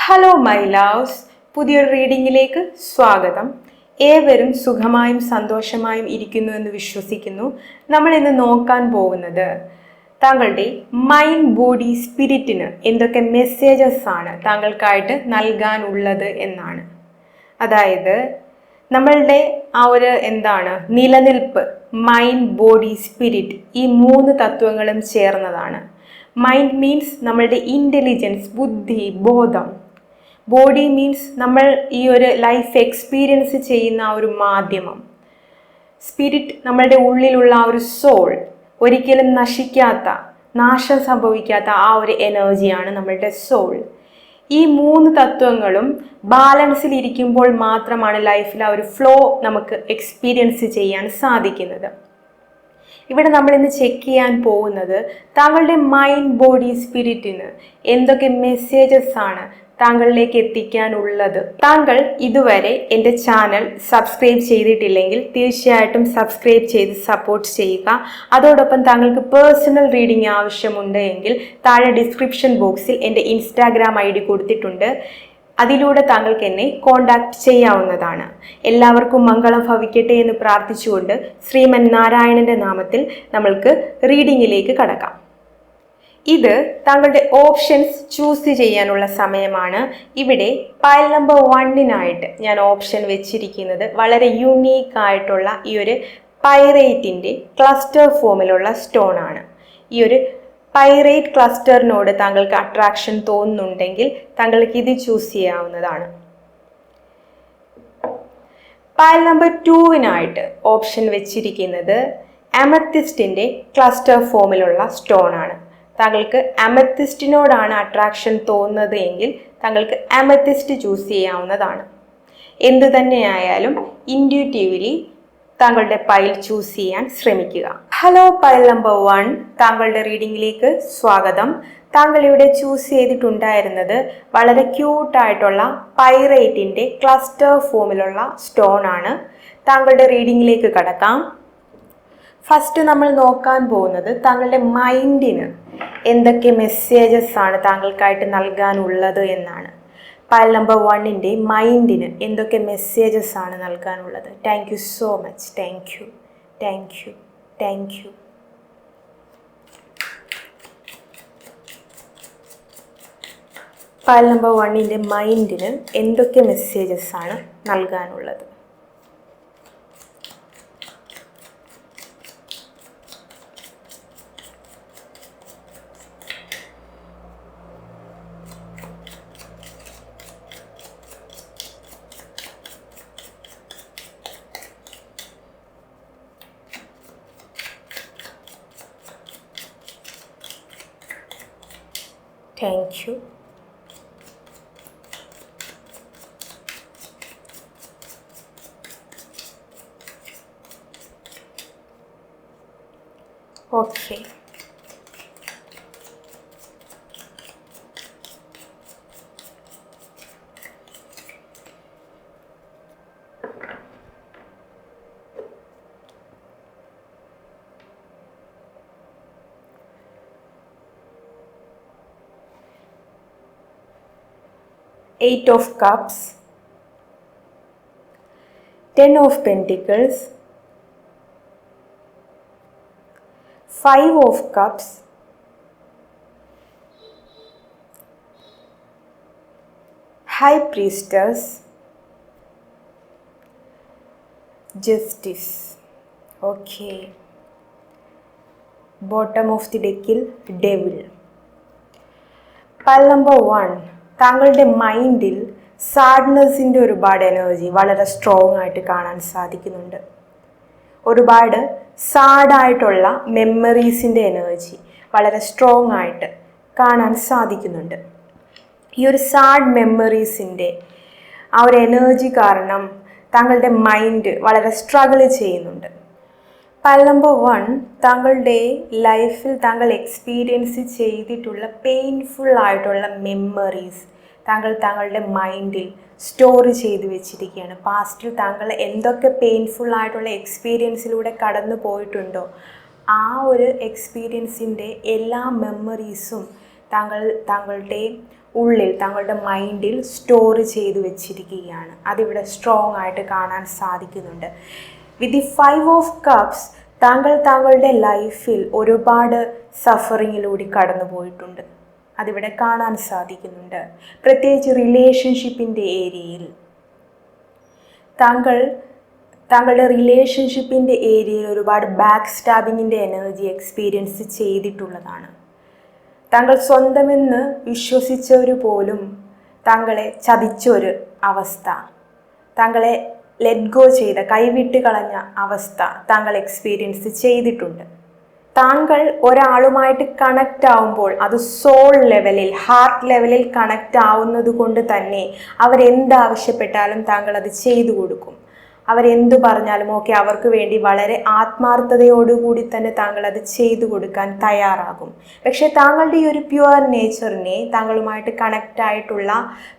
Hello my loves, പുതിയൊരു റീഡിങ്ങിലേക്ക് സ്വാഗതം. ഏവരും സുഖമായും സന്തോഷമായും ഇരിക്കുന്നു എന്ന് വിശ്വസിക്കുന്നു. നമ്മൾ ഇന്ന് നോക്കാൻ പോകുന്നത് താങ്കളുടെ മൈൻഡ്, ബോഡി, സ്പിരിറ്റിന് എന്തൊക്കെ മെസ്സേജസ് ആണ് താങ്കൾക്കായിട്ട് നൽകാനുള്ളത് എന്നാണ്. അതായത് നമ്മളുടെ ആ ഒരു നിലനിൽപ്പ് മൈൻഡ്, ബോഡി, സ്പിരിറ്റ് ഈ മൂന്ന് തത്വങ്ങളും ചേർന്നതാണ്. മൈൻഡ് മീൻസ് നമ്മളുടെ ഇൻ്റലിജൻസ്, ബുദ്ധി, ബോധം. ബോഡി മീൻസ് നമ്മൾ ഈ ഒരു ലൈഫ് എക്സ്പീരിയൻസ് ചെയ്യുന്ന ആ ഒരു മാധ്യമം. സ്പിരിറ്റ് നമ്മളുടെ ഉള്ളിലുള്ള ആ ഒരു സോൾ, ഒരിക്കലും നശിക്കാത്ത, നാശം സംഭവിക്കാത്ത ആ ഒരു എനർജിയാണ് നമ്മളുടെ സോൾ. ഈ മൂന്ന് തത്വങ്ങളും ബാലൻസിൽ ഇരിക്കുമ്പോൾ മാത്രമാണ് ലൈഫിൽ ആ ഒരു ഫ്ലോ നമുക്ക് എക്സ്പീരിയൻസ് ചെയ്യാൻ സാധിക്കുന്നത്. ഇവിടെ നമ്മൾ ഇന്ന് ചെക്ക് ചെയ്യാൻ പോകുന്നത് താങ്കളുടെ മൈൻഡ്, ബോഡി, സ്പിരിറ്റിന് എന്തൊക്കെ മെസ്സേജസ് ആണ് താങ്കളിലേക്ക് എത്തിക്കാനുള്ളത്. താങ്കൾ ഇതുവരെ എൻ്റെ ചാനൽ സബ്സ്ക്രൈബ് ചെയ്തിട്ടില്ലെങ്കിൽ തീർച്ചയായിട്ടും സബ്സ്ക്രൈബ് ചെയ്ത് സപ്പോർട്ട് ചെയ്യുക. അതോടൊപ്പം താങ്കൾക്ക് പേഴ്സണൽ റീഡിംഗ് ആവശ്യമുണ്ട് എങ്കിൽ താഴെ ഡിസ്ക്രിപ്ഷൻ ബോക്സിൽ എൻ്റെ ഇൻസ്റ്റാഗ്രാം ID കൊടുത്തിട്ടുണ്ട്. അതിലൂടെ താങ്കൾക്ക് എന്നെ കോണ്ടാക്ട് ചെയ്യാവുന്നതാണ്. എല്ലാവർക്കും മംഗളം ഭവിക്കട്ടെ എന്ന് പ്രാർത്ഥിച്ചുകൊണ്ട് ശ്രീമൻ നാരായണന്റെ നാമത്തിൽ നമ്മൾക്ക് റീഡിങ്ങിലേക്ക് കടക്കാം. ഇത് താങ്കളുടെ ഓപ്ഷൻസ് ചൂസ് ചെയ്യാനുള്ള സമയമാണ്. ഇവിടെ പൈൽ നമ്പർ 1 ഞാൻ ഓപ്ഷൻ വെച്ചിരിക്കുന്നത് വളരെ യുണീക്ക് ആയിട്ടുള്ള ഈ ഒരു പൈറേറ്റിൻ്റെ ക്ലസ്റ്റർ ഫോമിലുള്ള സ്റ്റോൺ ആണ്. ഈ ഒരു പൈറേറ്റ് ക്ലസ്റ്ററിനോട് താങ്കൾക്ക് അട്രാക്ഷൻ തോന്നുന്നുണ്ടെങ്കിൽ താങ്കൾക്ക് ഇത് ചൂസ് ചെയ്യാവുന്നതാണ്. പൈൽ നമ്പർ 2 ഓപ്ഷൻ വെച്ചിരിക്കുന്നത് അമത്തിസ്റ്റിൻ്റെ ക്ലസ്റ്റർ ഫോമിലുള്ള സ്റ്റോൺ ആണ്. താങ്കൾക്ക് അമത്തിസ്റ്റിനോടാണ് അട്രാക്ഷൻ തോന്നുന്നത് എങ്കിൽ താങ്കൾക്ക് അമത്തിസ്റ്റ് ചൂസ് ചെയ്യാവുന്നതാണ്. എന്തു തന്നെയായാലും ഇൻഡ്യൂറ്റീവ്ലി താങ്കളുടെ പൈൽ ചൂസ് ചെയ്യാൻ ശ്രമിക്കുക. ഹലോ പൈൽ നമ്പർ 1, താങ്കളുടെ റീഡിങ്ങിലേക്ക് സ്വാഗതം. താങ്കൾ ഇവിടെ ചൂസ് ചെയ്തിട്ടുണ്ടായിരുന്നത് വളരെ ക്യൂട്ടായിട്ടുള്ള പൈറേറ്റിൻ്റെ ക്ലസ്റ്റർ ഫോമിലുള്ള സ്റ്റോൺ ആണ്. താങ്കളുടെ റീഡിങ്ങിലേക്ക് കടക്കാം. ഫസ്റ്റ് നമ്മൾ നോക്കാൻ പോകുന്നത് താങ്കളുടെ മൈൻഡിന് എന്തൊക്കെ മെസ്സേജസ് ആണ് താങ്കൾക്കായിട്ട് നൽകാനുള്ളത് എന്നാണ്. പൈൽ നമ്പർ 1 മൈൻഡിന് എന്തൊക്കെ മെസ്സേജസ് ആണ് നൽകാനുള്ളത്. Thank you so much. Thank you, thank you, thank you. Pile number 1 മൈൻഡിന് എന്തൊക്കെ മെസ്സേജസ് ആണ് നൽകാനുള്ളത്. Thank you. Okay. Eight of Cups, 10 of Pentacles, 5 of Cups, High Priestess, Justice. Okay. Bottom of the deckil Devil. Pile number 1. താങ്കളുടെ മൈൻഡിൽ സാഡ്നെസ്സിൻ്റെ ഒരുപാട് energy വളരെ strong ആയിട്ട് കാണാൻ സാധിക്കുന്നുണ്ട്. ഒരുപാട് സാഡായിട്ടുള്ള മെമ്മറീസിൻ്റെ എനർജി വളരെ സ്ട്രോങ് ആയിട്ട് കാണാൻ സാധിക്കുന്നുണ്ട്. ഈ ഒരു സാഡ് മെമ്മറീസിൻ്റെ ആ ഒരു എനർജി കാരണം താങ്കളുടെ മൈൻഡ് വളരെ സ്ട്രഗിൾ ചെയ്യുന്നുണ്ട്. പൈൽ നമ്പർ 1 താങ്കളുടെ ലൈഫിൽ താങ്കൾ എക്സ്പീരിയൻസ് ചെയ്തിട്ടുള്ള പെയിൻഫുൾ ആയിട്ടുള്ള മെമ്മറീസ് താങ്കളുടെ മൈൻഡിൽ സ്റ്റോർ ചെയ്ത് വെച്ചിരിക്കുകയാണ്. പാസ്റ്റിൽ താങ്കൾ എന്തൊക്കെ പെയിൻഫുൾ ആയിട്ടുള്ള എക്സ്പീരിയൻസിലൂടെ കടന്നു പോയിട്ടുണ്ടോ ആ ഒരു എക്സ്പീരിയൻസിൻ്റെ എല്ലാ മെമ്മറീസും താങ്കളുടെ ഉള്ളിൽ താങ്കളുടെ മൈൻഡിൽ സ്റ്റോർ ചെയ്തു വെച്ചിരിക്കുകയാണ്. അതിവിടെ സ്ട്രോങ് ആയിട്ട് കാണാൻ സാധിക്കുന്നുണ്ട്. വിത്ത് ദി 5 ഓഫ് കപ്സ് താങ്കളുടെ ലൈഫിൽ ഒരുപാട് സഫറിങ്ങിലൂടെ കടന്നു പോയിട്ടുണ്ട്. അതിവിടെ കാണാൻ സാധിക്കുന്നുണ്ട്. പ്രത്യേകിച്ച് റിലേഷൻഷിപ്പിൻ്റെ ഏരിയയിൽ താങ്കളുടെ റിലേഷൻഷിപ്പിൻ്റെ ഏരിയയിൽ ഒരുപാട് ബാക്ക് സ്റ്റാബിങ്ങിൻ്റെ എനർജി എക്സ്പീരിയൻസ് ചെയ്തിട്ടുള്ളതാണ്. താങ്കൾ സ്വന്തമെന്ന് വിശ്വസിച്ചവർ പോലും താങ്കളെ ചതിച്ചൊരു അവസ്ഥ, താങ്കളെ ലെറ്റ് ഗോ ചെയ്ത, കൈവിട്ട് കളഞ്ഞ അവസ്ഥ താങ്കൾ എക്സ്പീരിയൻസ് ചെയ്തിട്ടുണ്ട്. താങ്കൾ ഒരാളുമായിട്ട് കണക്റ്റ് ആവുമ്പോൾ അത് സോൾ ലെവലിൽ, ഹാർട്ട് ലെവലിൽ കണക്റ്റ് ആവുന്നത് കൊണ്ട് തന്നെ അവരെന്താവശ്യപ്പെട്ടാലും താങ്കൾ അത് ചെയ്തു കൊടുക്കും. അവരെന്തു പറഞ്ഞാലും ഓക്കെ, അവർക്ക് വേണ്ടി വളരെ ആത്മാർത്ഥതയോടുകൂടി തന്നെ താങ്കൾ അത് ചെയ്തു കൊടുക്കാൻ തയ്യാറാകും. പക്ഷേ താങ്കളുടെ ഈ ഒരു പ്യുവർ നേച്ചറിനെ താങ്കളുമായിട്ട് കണക്റ്റ് ആയിട്ടുള്ള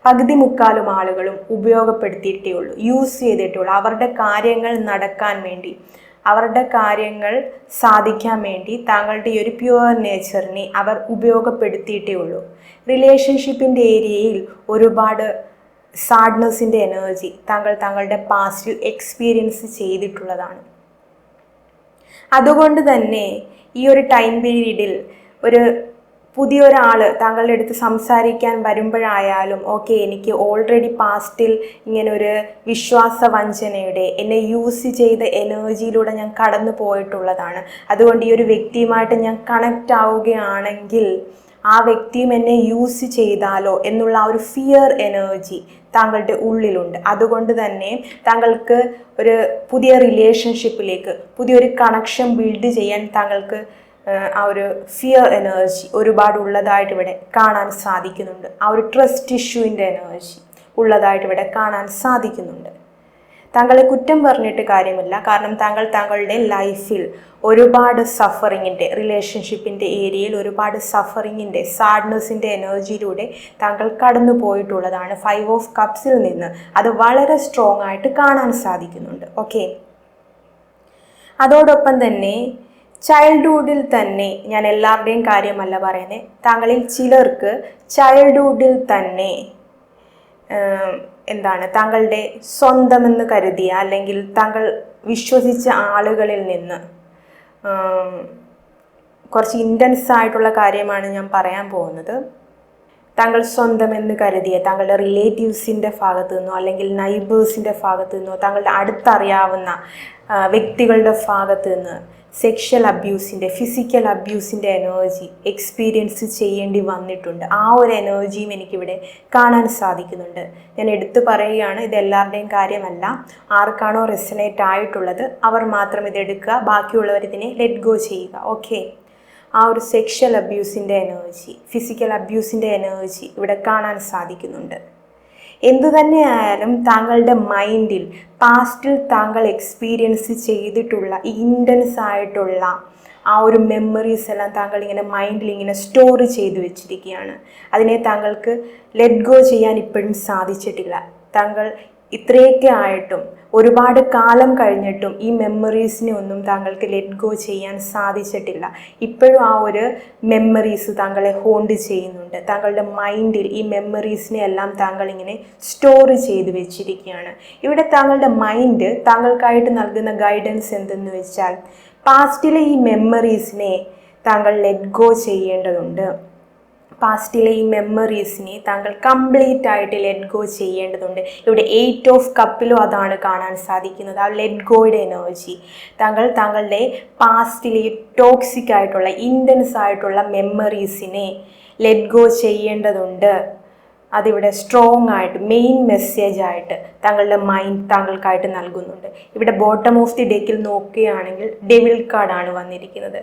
പകുതി മുക്കാലും ആളുകളും ഉപയോഗപ്പെടുത്തിയിട്ടേ ഉള്ളൂ, യൂസ് ചെയ്തിട്ടേ ഉള്ളൂ. അവരുടെ കാര്യങ്ങൾ നടക്കാൻ വേണ്ടി, അവരുടെ കാര്യങ്ങൾ സാധിക്കാൻ വേണ്ടി താങ്കളുടെ ഈ ഒരു പ്യുവർ നേച്ചറിനെ അവർ ഉപയോഗപ്പെടുത്തിയിട്ടേ ഉള്ളൂ. റിലേഷൻഷിപ്പിൻ്റെ ഏരിയയിൽ ഒരുപാട് സാഡ്നെസ്സിൻ്റെ എനർജി താങ്കളുടെ പാസ്റ്റിൽ എക്സ്പീരിയൻസ് ചെയ്തിട്ടുള്ളതാണ്. അതുകൊണ്ട് തന്നെ ഈ ഒരു ടൈം പീരീഡിൽ ഒരു പുതിയൊരാൾ താങ്കളുടെ അടുത്ത് സംസാരിക്കാൻ വരുമ്പോഴായാലും ഓക്കെ, എനിക്ക് ഓൾറെഡി പാസ്റ്റിൽ ഇങ്ങനൊരു വിശ്വാസവഞ്ചനയുടെ, എന്നെ യൂസ് ചെയ്ത എനർജിയിലൂടെ ഞാൻ കടന്നു പോയിട്ടുള്ളതാണ്. അതുകൊണ്ട് ഈ ഒരു വ്യക്തിയുമായിട്ട് ഞാൻ കണക്റ്റ് ആവുകയാണെങ്കിൽ ആ വ്യക്തിയും എന്നെ യൂസ് ചെയ്താലോ എന്നുള്ള ആ ഒരു ഫിയർ എനർജി താങ്കളുടെ ഉള്ളിലുണ്ട്. അതുകൊണ്ട് തന്നെ താങ്കൾക്ക് ഒരു പുതിയ റിലേഷൻഷിപ്പിലേക്ക്, പുതിയൊരു കണക്ഷൻ ബിൽഡ് ചെയ്യാൻ താങ്കൾക്ക് ആ ഒരു ഫിയർ എനർജി ഒരുപാട് ഉള്ളതായിട്ട് ഇവിടെ കാണാൻ സാധിക്കുന്നുണ്ട്. ആ ഒരു ട്രസ്റ്റ് ഇഷ്യൂവിൻ്റെ എനർജി ഉള്ളതായിട്ട് ഇവിടെ കാണാൻ സാധിക്കുന്നുണ്ട്. താങ്കളെ കുറ്റം പറഞ്ഞിട്ട് കാര്യമില്ല, കാരണം താങ്കളുടെ ലൈഫിൽ ഒരുപാട് സഫറിങ്ങിൻ്റെ, റിലേഷൻഷിപ്പിൻ്റെ ഏരിയയിൽ ഒരുപാട് സഫറിങ്ങിൻ്റെ, സാഡ്നെസ്സിൻ്റെ എനർജിയിലൂടെ താങ്കൾ കടന്നു പോയിട്ടുള്ളതാണ്. 5 ഓഫ് കപ്സിൽ നിന്ന് അത് വളരെ സ്ട്രോങ് ആയിട്ട് കാണാൻ സാധിക്കുന്നുണ്ട്. ഓക്കെ, അതോടൊപ്പം തന്നെ ചൈൽഡ്ഹുഡിൽ തന്നെ, ഞാൻ എല്ലാവരുടെയും കാര്യമല്ല പറയുന്നത്, താങ്കളിൽ ചിലർക്ക് ചൈൽഡ്ഹുഡിൽ തന്നെ താങ്കളുടെ സ്വന്തമെന്ന് കരുതിയ അല്ലെങ്കിൽ താങ്കൾ വിശ്വസിച്ച ആളുകളിൽ നിന്ന് കുറച്ച് ഇൻറ്റൻസ് ആയിട്ടുള്ള കാര്യമാണ് ഞാൻ പറയാൻ പോകുന്നത്. താങ്കൾ സ്വന്തമെന്ന് കരുതിയ താങ്കളുടെ റിലേറ്റീവ്സിൻ്റെ ഭാഗത്തു നിന്നോ അല്ലെങ്കിൽ നൈബേഴ്സിൻ്റെ ഭാഗത്തു നിന്നോ താങ്കളുടെ അടുത്തറിയാവുന്ന വ്യക്തികളുടെ ഭാഗത്തു നിന്ന് സെക്ഷൽ അബ്യൂസിൻ്റെ, ഫിസിക്കൽ അബ്യൂസിൻ്റെ എനർജി എക്സ്പീരിയൻസ് ചെയ്യേണ്ടി വന്നിട്ടുണ്ട്. ആ ഒരു എനർജിയും എനിക്കിവിടെ കാണാൻ സാധിക്കുന്നുണ്ട്. ഞാൻ എടുത്തു പറയുകയാണ്, ഇത് എല്ലാവരുടെയും കാര്യമല്ല. ആർക്കാണോ റെസനേറ്റ് ആയിട്ടുള്ളത് അവർ മാത്രം ഇതെടുക്കുക, ബാക്കിയുള്ളവർ ഇതിനെ ലെറ്റ് ഗോ ചെയ്യുക. ഓക്കെ, ആ ഒരു സെക്ഷൽ അബ്യൂസിൻ്റെ എനർജി, ഫിസിക്കൽ അബ്യൂസിൻ്റെ എനർജി ഇവിടെ കാണാൻ സാധിക്കുന്നുണ്ട്. എന്തു തന്നെയായാലും താങ്കളുടെ മൈൻഡിൽ പാസ്റ്റിൽ താങ്കൾ എക്സ്പീരിയൻസ് ചെയ്തിട്ടുള്ള ഇൻറ്റൻസ് ആയിട്ടുള്ള ആ ഒരു മെമ്മറീസ് എല്ലാം താങ്കൾ ഇങ്ങനെ മൈൻഡിൽ ഇങ്ങനെ സ്റ്റോർ ചെയ്ത് വെച്ചിരിക്കുകയാണ്. അതിനെ താങ്കൾക്ക് ലെറ്റ് ഗോ ചെയ്യാൻ ഇപ്പോഴും സാധിച്ചിട്ടില്ല. താങ്കൾ ഇത്രയൊക്കെ ആയിട്ടും, ഒരുപാട് കാലം കഴിഞ്ഞിട്ടും ഈ മെമ്മറീസിനെ ഒന്നും താങ്കൾക്ക് ലെറ്റ് ഗോ ചെയ്യാൻ സാധിച്ചിട്ടില്ല. ഇപ്പോഴും ആ ഒരു മെമ്മറീസ് താങ്കളെ ഹോണ്ട് ചെയ്യുന്നുണ്ട്. താങ്കളുടെ മൈൻഡിൽ ഈ മെമ്മറീസിനെ എല്ലാം താങ്കൾ ഇങ്ങനെ സ്റ്റോർ ചെയ്ത് വെച്ചിരിക്കുകയാണ്. ഇവിടെ താങ്കളുടെ മൈൻഡ് താങ്കൾക്കായിട്ട് നൽകുന്ന ഗൈഡൻസ് എന്തെന്ന് വെച്ചാൽ, പാസ്റ്റിലെ ഈ മെമ്മറീസിനെ താങ്കൾ ലെറ്റ് ഗോ ചെയ്യേണ്ടതുണ്ട്. പാസ്റ്റിലെ ഈ മെമ്മറീസിനെ താങ്കൾ കംപ്ലീറ്റ് ആയിട്ട് ലെറ്റ് ഗോ ചെയ്യേണ്ടതുണ്ട്. ഇവിടെ 8 ഓഫ് കപ്പിലും അതാണ് കാണാൻ സാധിക്കുന്നത്, ആ ലെറ്റ് ഗോയുടെ എനർജി. താങ്കളുടെ പാസ്റ്റിലെ ടോക്സിക് ആയിട്ടുള്ള, ഇൻറ്റൻസ് ആയിട്ടുള്ള മെമ്മറീസിനെ ലെറ്റ് ഗോ ചെയ്യേണ്ടതുണ്ട്. അതിവിടെ സ്ട്രോങ് ആയിട്ട്, മെയിൻ മെസ്സേജ് ആയിട്ട് താങ്കളുടെ മൈൻഡ് താങ്കൾക്കായിട്ട് നൽകുന്നുണ്ട്. ഇവിടെ ബോട്ടം ഓഫ് ദി ഡെക്കിൽ നോക്കുകയാണെങ്കിൽ ഡെവിൾ കാർഡാണ് വന്നിരിക്കുന്നത്.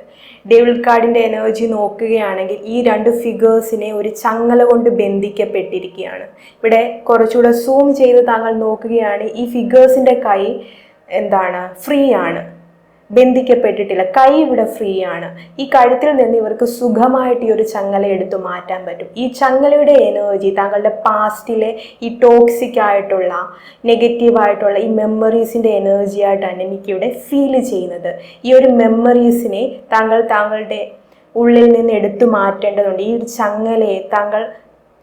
ഡെവിൾ കാർഡിൻ്റെ എനർജി നോക്കുകയാണെങ്കിൽ ഈ 2 ഫിഗേഴ്സിനെ ഒരു ചങ്ങല കൊണ്ട് ബന്ധിക്കപ്പെട്ടിരിക്കുകയാണ്. ഇവിടെ കുറച്ചുകൂടെ സൂം ചെയ്ത് താങ്കൾ നോക്കുകയാണ്, ഈ ഫിഗേഴ്സിൻ്റെ കൈ ഫ്രീ ആണ്, ബന്ധിക്കപ്പെട്ടിട്ടില്ല. കൈ ഇവിടെ ഫ്രീ ആണ്. ഈ കഴുത്തിൽ നിന്ന് ഇവർക്ക് സുഖമായിട്ട് ഈ ഒരു ചങ്ങല എടുത്തു മാറ്റാൻ പറ്റും. ഈ ചങ്ങലയുടെ എനർജി താങ്കളുടെ പാസ്റ്റിലെ ഈ ടോക്സിക് ആയിട്ടുള്ള, നെഗറ്റീവായിട്ടുള്ള ഈ മെമ്മറീസിൻ്റെ എനർജി ആയിട്ടാണ് എനിക്കിവിടെ ഫീൽ ചെയ്യുന്നത്. ഈ ഒരു മെമ്മറീസിനെ താങ്കളുടെ ഉള്ളിൽ നിന്ന് എടുത്തു മാറ്റേണ്ടതുണ്ട്. ഈ ഒരു ചങ്ങലയെ താങ്കൾ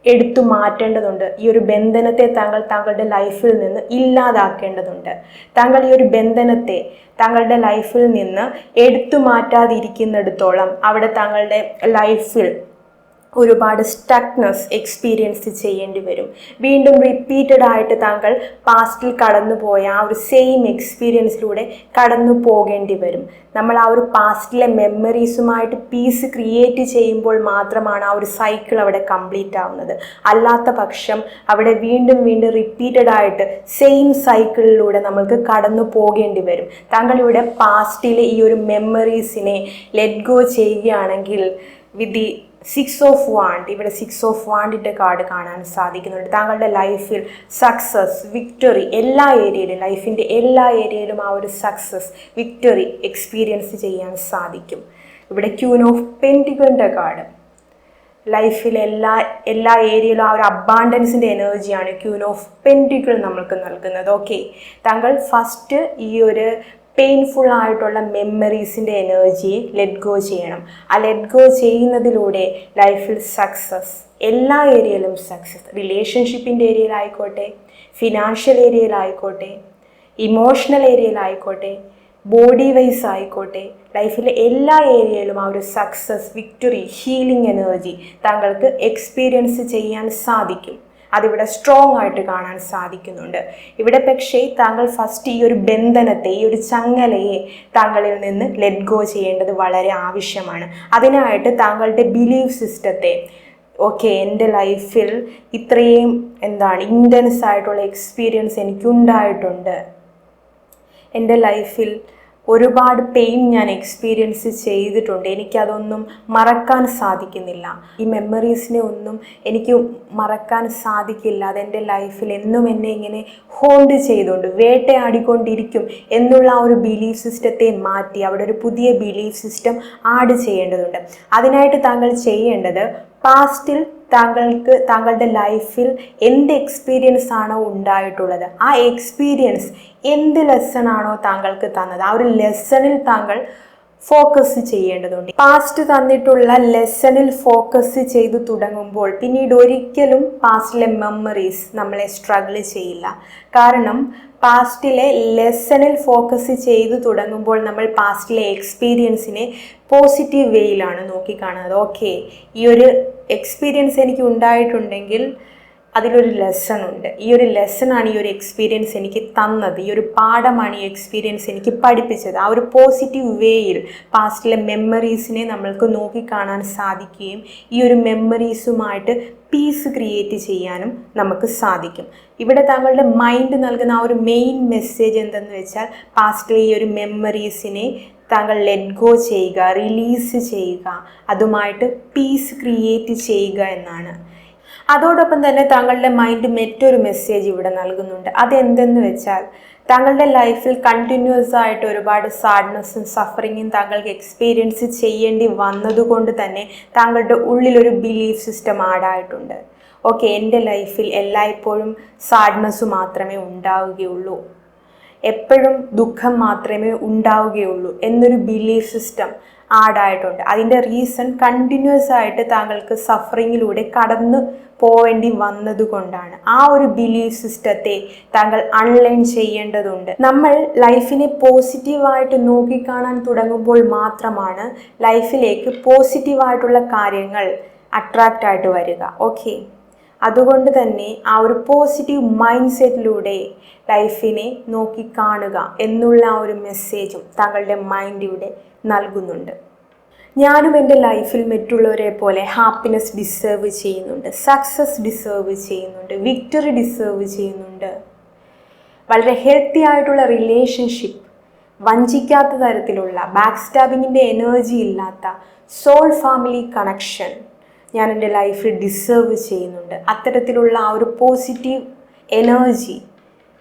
എടുത്തു മാറ്റേണ്ടതുണ്ട്. ഈ ഒരു ബന്ധനത്തെ താങ്കൾ താങ്കളുടെ ലൈഫിൽ നിന്ന് ഇല്ലാതാക്കേണ്ടതുണ്ട്. താങ്കൾ ഈ ഒരു ബന്ധനത്തെ താങ്കളുടെ ലൈഫിൽ നിന്ന് എടുത്തു മാറ്റാതിരിക്കുന്നിടത്തോളം അവിടെ താങ്കളുടെ ലൈഫിൽ ഒരുപാട് സ്റ്റക്നെസ് എക്സ്പീരിയൻസ് ചെയ്യേണ്ടി വരും. വീണ്ടും റിപ്പീറ്റഡ് ആയിട്ട് താങ്കൾ പാസ്റ്റിൽ കടന്നു പോയ ആ ഒരു സെയിം എക്സ്പീരിയൻസിലൂടെ കടന്നു പോകേണ്ടി വരും. നമ്മൾ ആ ഒരു പാസ്റ്റിലെ മെമ്മറീസുമായിട്ട് പീസ് ക്രിയേറ്റ് ചെയ്യുമ്പോൾ മാത്രമാണ് ആ ഒരു സൈക്കിൾ അവിടെ കംപ്ലീറ്റ് ആവുന്നത്. അല്ലാത്ത പക്ഷം അവിടെ വീണ്ടും വീണ്ടും റിപ്പീറ്റഡ് ആയിട്ട് സെയിം സൈക്കിളിലൂടെ നമ്മൾക്ക് കടന്നു പോകേണ്ടി വരും. താങ്കൾ ഇവിടെ പാസ്റ്റിലെ ഈ ഒരു മെമ്മറീസിനെ ലെറ്റ് ഗോ ചെയ്യുകയാണെങ്കിൽ വിത്ത് ദി 6 of Wands, ഇവിടെ 6 of Wandsന്റെ കാർഡ് കാണാൻ സാധിക്കുന്നുണ്ട്. താങ്കളുടെ ലൈഫിൽ സക്സസ്, വിക്ടറി എല്ലാ ഏരിയയിലും, ലൈഫിൻ്റെ എല്ലാ ഏരിയയിലും ആ ഒരു സക്സസ്, വിക്ടറി എക്സ്പീരിയൻസ് ചെയ്യാൻ സാധിക്കും. ഇവിടെ ക്യൂൻ ഓഫ് പെന്റിക്കിളിൻ്റെ കാർഡ് ലൈഫിലെ എല്ലാ ഏരിയയിലും ആ ഒരു അബാണ്ടൻസിൻ്റെ എനർജിയാണ് ക്യൂൻ ഓഫ് പെന്റിക്കിൾ നമ്മൾക്ക് നൽകുന്നത്. ഓക്കെ, താങ്കൾ ഫസ്റ്റ് ഈ ഒരു പെയിൻഫുൾ ആയിട്ടുള്ള മെമ്മറീസിൻ്റെ എനർജി ലെറ്റ് ഗോ ചെയ്യണം. ആ ലെറ്റ് ഗോ ചെയ്യുന്നതിലൂടെ ലൈഫിൽ സക്സസ്, എല്ലാ ഏരിയയിലും സക്സസ്, റിലേഷൻഷിപ്പിൻ്റെ ഏരിയയിലായിക്കോട്ടെ, ഫിനാൻഷ്യൽ ഏരിയയിലായിക്കോട്ടെ, ഇമോഷണൽ ഏരിയയിലായിക്കോട്ടെ, ബോഡി വൈസ് ആയിക്കോട്ടെ, ലൈഫിലെ എല്ലാ ഏരിയയിലും ആ ഒരു സക്സസ്, വിക്ടറി, ഹീലിംഗ് എനർജി താങ്കൾക്ക് എക്സ്പീരിയൻസ് ചെയ്യാൻ സാധിക്കും. അതിവിടെ സ്ട്രോങ് ആയിട്ട് കാണാൻ സാധിക്കുന്നുണ്ട്. ഇവിടെ പക്ഷേ താങ്കൾ ഫസ്റ്റ് ഈ ഒരു ബന്ധനത്തെ, ഈ ഒരു ചങ്ങലയെ താങ്കളിൽ നിന്ന് ലെറ്റ് ഗോ ചെയ്യേണ്ടത് വളരെ ആവശ്യമാണ്. അതിനായിട്ട് താങ്കളുടെ ബിലീഫ് സിസ്റ്റത്തെ, ഓക്കെ എൻ്റെ ലൈഫിൽ ഇത്രയും ഇൻറ്റൻസ് ആയിട്ടുള്ള എക്സ്പീരിയൻസ് എനിക്കുണ്ടായിട്ടുണ്ട്, എൻ്റെ ലൈഫിൽ ഒരുപാട് പെയിൻ ഞാൻ എക്സ്പീരിയൻസ് ചെയ്തിട്ടുണ്ട്, എനിക്കതൊന്നും മറക്കാൻ സാധിക്കുന്നില്ല, ഈ മെമ്മറീസിനെ ഒന്നും എനിക്ക് മറക്കാൻ സാധിക്കില്ല, അതെൻ്റെ ലൈഫിൽ എന്നും എന്നെ ഇങ്ങനെ ഹോൾഡ് ചെയ്തുകൊണ്ട് വേട്ടയാടിക്കൊണ്ടിരിക്കും എന്നുള്ള ആ ഒരു ബിലീഫ് സിസ്റ്റത്തെ മാറ്റി അവിടെ ഒരു പുതിയ ബിലീഫ് സിസ്റ്റം ആഡ് ചെയ്യേണ്ടതുണ്ട്. അതിനായിട്ട് താങ്കൾ ചെയ്യേണ്ടത് പാസ്റ്റിൽ താങ്കളുടെ ലൈഫിൽ എന്ത് എക്സ്പീരിയൻസ് ആണോ ഉണ്ടായിട്ടുള്ളത്, ആ എക്സ്പീരിയൻസ് എന്ത് ലെസൺ ആണോ താങ്കൾക്ക് തന്നത്, ആ ഒരു ലെസണിൽ താങ്കൾ ഫോക്കസ് ചെയ്യേണ്ടതുണ്ട്. പാസ്റ്റ് തന്നിട്ടുള്ള ലെസണിൽ ഫോക്കസ് ചെയ്തു തുടങ്ങുമ്പോൾ പിന്നീട് ഒരിക്കലും പാസ്റ്റിലെ മെമ്മറീസ് നമ്മളെ സ്ട്രഗിൾ ചെയ്യില്ല. കാരണം പാസ്റ്റിലെ ലെസണിൽ ഫോക്കസ് ചെയ്തു തുടങ്ങുമ്പോൾ നമ്മൾ പാസ്റ്റിലെ എക്സ്പീരിയൻസിനെ പോസിറ്റീവ് വേയിലാണ് നോക്കിക്കാണുന്നത്. ഓക്കെ, ഈ ഒരു എക്സ്പീരിയൻസ് എനിക്ക് ഉണ്ടായിട്ടുണ്ടെങ്കിൽ അതിലൊരു ലെസൺ ഉണ്ട്, ഈ ഒരു ലെസണാണ് ഈ ഒരു എക്സ്പീരിയൻസ് എനിക്ക് തന്നത്, ഈ ഒരു പാഠമാണ് ഈ എക്സ്പീരിയൻസ് എനിക്ക് പഠിപ്പിച്ചത്. ആ ഒരു പോസിറ്റീവ് വേയിൽ പാസ്റ്റിലെ മെമ്മറീസിനെ നമ്മൾക്ക് നോക്കിക്കാണാൻ സാധിക്കുകയും ഈ ഒരു മെമ്മറീസുമായിട്ട് പീസ് ക്രിയേറ്റ് ചെയ്യാനും നമുക്ക് സാധിക്കും. ഇവിടെ താങ്കളുടെ മൈൻഡ് നൽകുന്ന ആ ഒരു മെയിൻ മെസ്സേജ് എന്തെന്ന് വെച്ചാൽ പാസ്റ്റിലെ ഈ ഒരു മെമ്മറീസിനെ താങ്കൾ ലെറ്റ് ഗോ ചെയ്യുക, റിലീസ് ചെയ്യുക, അതുമായിട്ട് പീസ് ക്രിയേറ്റ് ചെയ്യുക എന്നാണ്. അതോടൊപ്പം തന്നെ താങ്കളുടെ മൈൻഡ് മറ്റൊരു മെസ്സേജ് ഇവിടെ നൽകുന്നുണ്ട്. അതെന്തെന്ന് വെച്ചാൽ താങ്കളുടെ ലൈഫിൽ കണ്ടിന്യൂസ് ആയിട്ട് ഒരുപാട് സാഡ്നെസ്സും സഫറിങ്ങും താങ്കൾക്ക് എക്സ്പീരിയൻസ് ചെയ്യേണ്ടി വന്നതുകൊണ്ട് തന്നെ താങ്കളുടെ ഉള്ളിലൊരു ബിലീഫ് സിസ്റ്റം ആഡായിട്ടുണ്ട്. ഓക്കെ, എൻ്റെ ലൈഫിൽ എല്ലായ്പ്പോഴും സാഡ്നെസ് മാത്രമേ ഉണ്ടാവുകയുള്ളൂ, എപ്പോഴും ദുഃഖം മാത്രമേ ഉണ്ടാവുകയുള്ളൂ എന്നൊരു ബിലീഫ് സിസ്റ്റം ആഡായിട്ടുണ്ട്. അതിൻ്റെ റീസൺ കണ്ടിന്യൂസ് ആയിട്ട് താങ്കൾക്ക് സഫറിങ്ങിലൂടെ കടന്നു പോവേണ്ടി വന്നതുകൊണ്ടാണ്. ആ ഒരു ബിലീഫ് സിസ്റ്റത്തെ താങ്കൾ അൺലേൺ ചെയ്യേണ്ടതുണ്ട്. നമ്മൾ ലൈഫിനെ പോസിറ്റീവായിട്ട് നോക്കിക്കാണാൻ തുടങ്ങുമ്പോൾ മാത്രമാണ് ലൈഫിലേക്ക് പോസിറ്റീവായിട്ടുള്ള കാര്യങ്ങൾ അട്രാക്റ്റ് ആയിട്ട് വരിക. ഓക്കെ, അതുകൊണ്ട് തന്നെ ആ ഒരു പോസിറ്റീവ് മൈൻഡ് സെറ്റിലൂടെ ലൈഫിനെ നോക്കിക്കാണുക എന്നുള്ള ആ ഒരു മെസ്സേജും താങ്കളുടെ മൈൻഡ് ഇവിടെ നൽകുന്നുണ്ട്. ഞാനും എൻ്റെ ലൈഫിൽ മറ്റുള്ളവരെ പോലെ ഹാപ്പിനെസ് ഡിസേർവ് ചെയ്യുന്നുണ്ട്, സക്സസ് ഡിസേർവ് ചെയ്യുന്നുണ്ട്, വിക്ടറി ഡിസേർവ് ചെയ്യുന്നുണ്ട്, വളരെ ഹെൽത്തി ആയിട്ടുള്ള റിലേഷൻഷിപ്പ്, വഞ്ചിക്കാത്ത തരത്തിലുള്ള ബാക്ക് സ്റ്റാബിങ്ങിൻ്റെ എനർജി ഇല്ലാത്ത സോൾ ഫാമിലി കണക്ഷൻ ഞാൻ എൻ്റെ ലൈഫിൽ ഡിസേർവ് ചെയ്യുന്നുണ്ട്. അത്തരത്തിലുള്ള ആ ഒരു പോസിറ്റീവ് എനർജി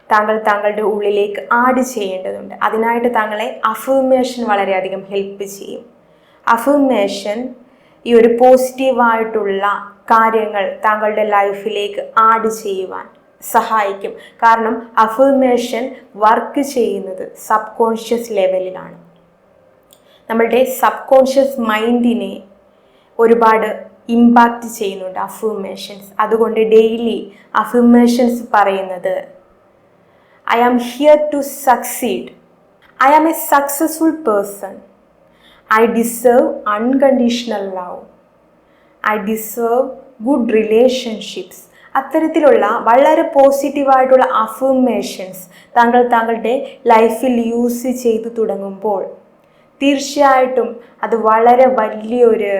താങ്കളുടെ ഉള്ളിലേക്ക് ആഡ് ചെയ്യേണ്ടതുണ്ട്. അതിനായിട്ട് താങ്കളെ അഫർമേഷൻ വളരെയധികം ഹെൽപ്പ് ചെയ്യും. അഫർമേഷൻ ഈ ഒരു പോസിറ്റീവായിട്ടുള്ള കാര്യങ്ങൾ താങ്കളുടെ ലൈഫിലേക്ക് ആഡ് ചെയ്യുവാൻ സഹായിക്കും. കാരണം അഫർമേഷൻ വർക്ക് ചെയ്യുന്നത് സബ് കോൺഷ്യസ് ലെവലിലാണ്. നമ്മളുടെ സബ് കോൺഷ്യസ് മൈൻഡിനെ ഒരുപാട് ഇമ്പാക്റ്റ് ചെയ്യുന്നുണ്ട് അഫർമേഷൻസ്. അതുകൊണ്ട് ഡെയിലി അഫർമേഷൻസ് പറയുന്നത് I am here to succeed, I am a successful person, I deserve unconditional love, I deserve good relationships. അത്തരത്തിലുള്ള വളരെ പോസിറ്റീവായിട്ടുള്ള അഫർമേഷൻസ് താങ്കളുടെ ലൈഫിൽ യൂസ് ചെയ്തു തുടങ്ങുമ്പോൾ തീർച്ചയായിട്ടും അത് വളരെ വലിയൊരു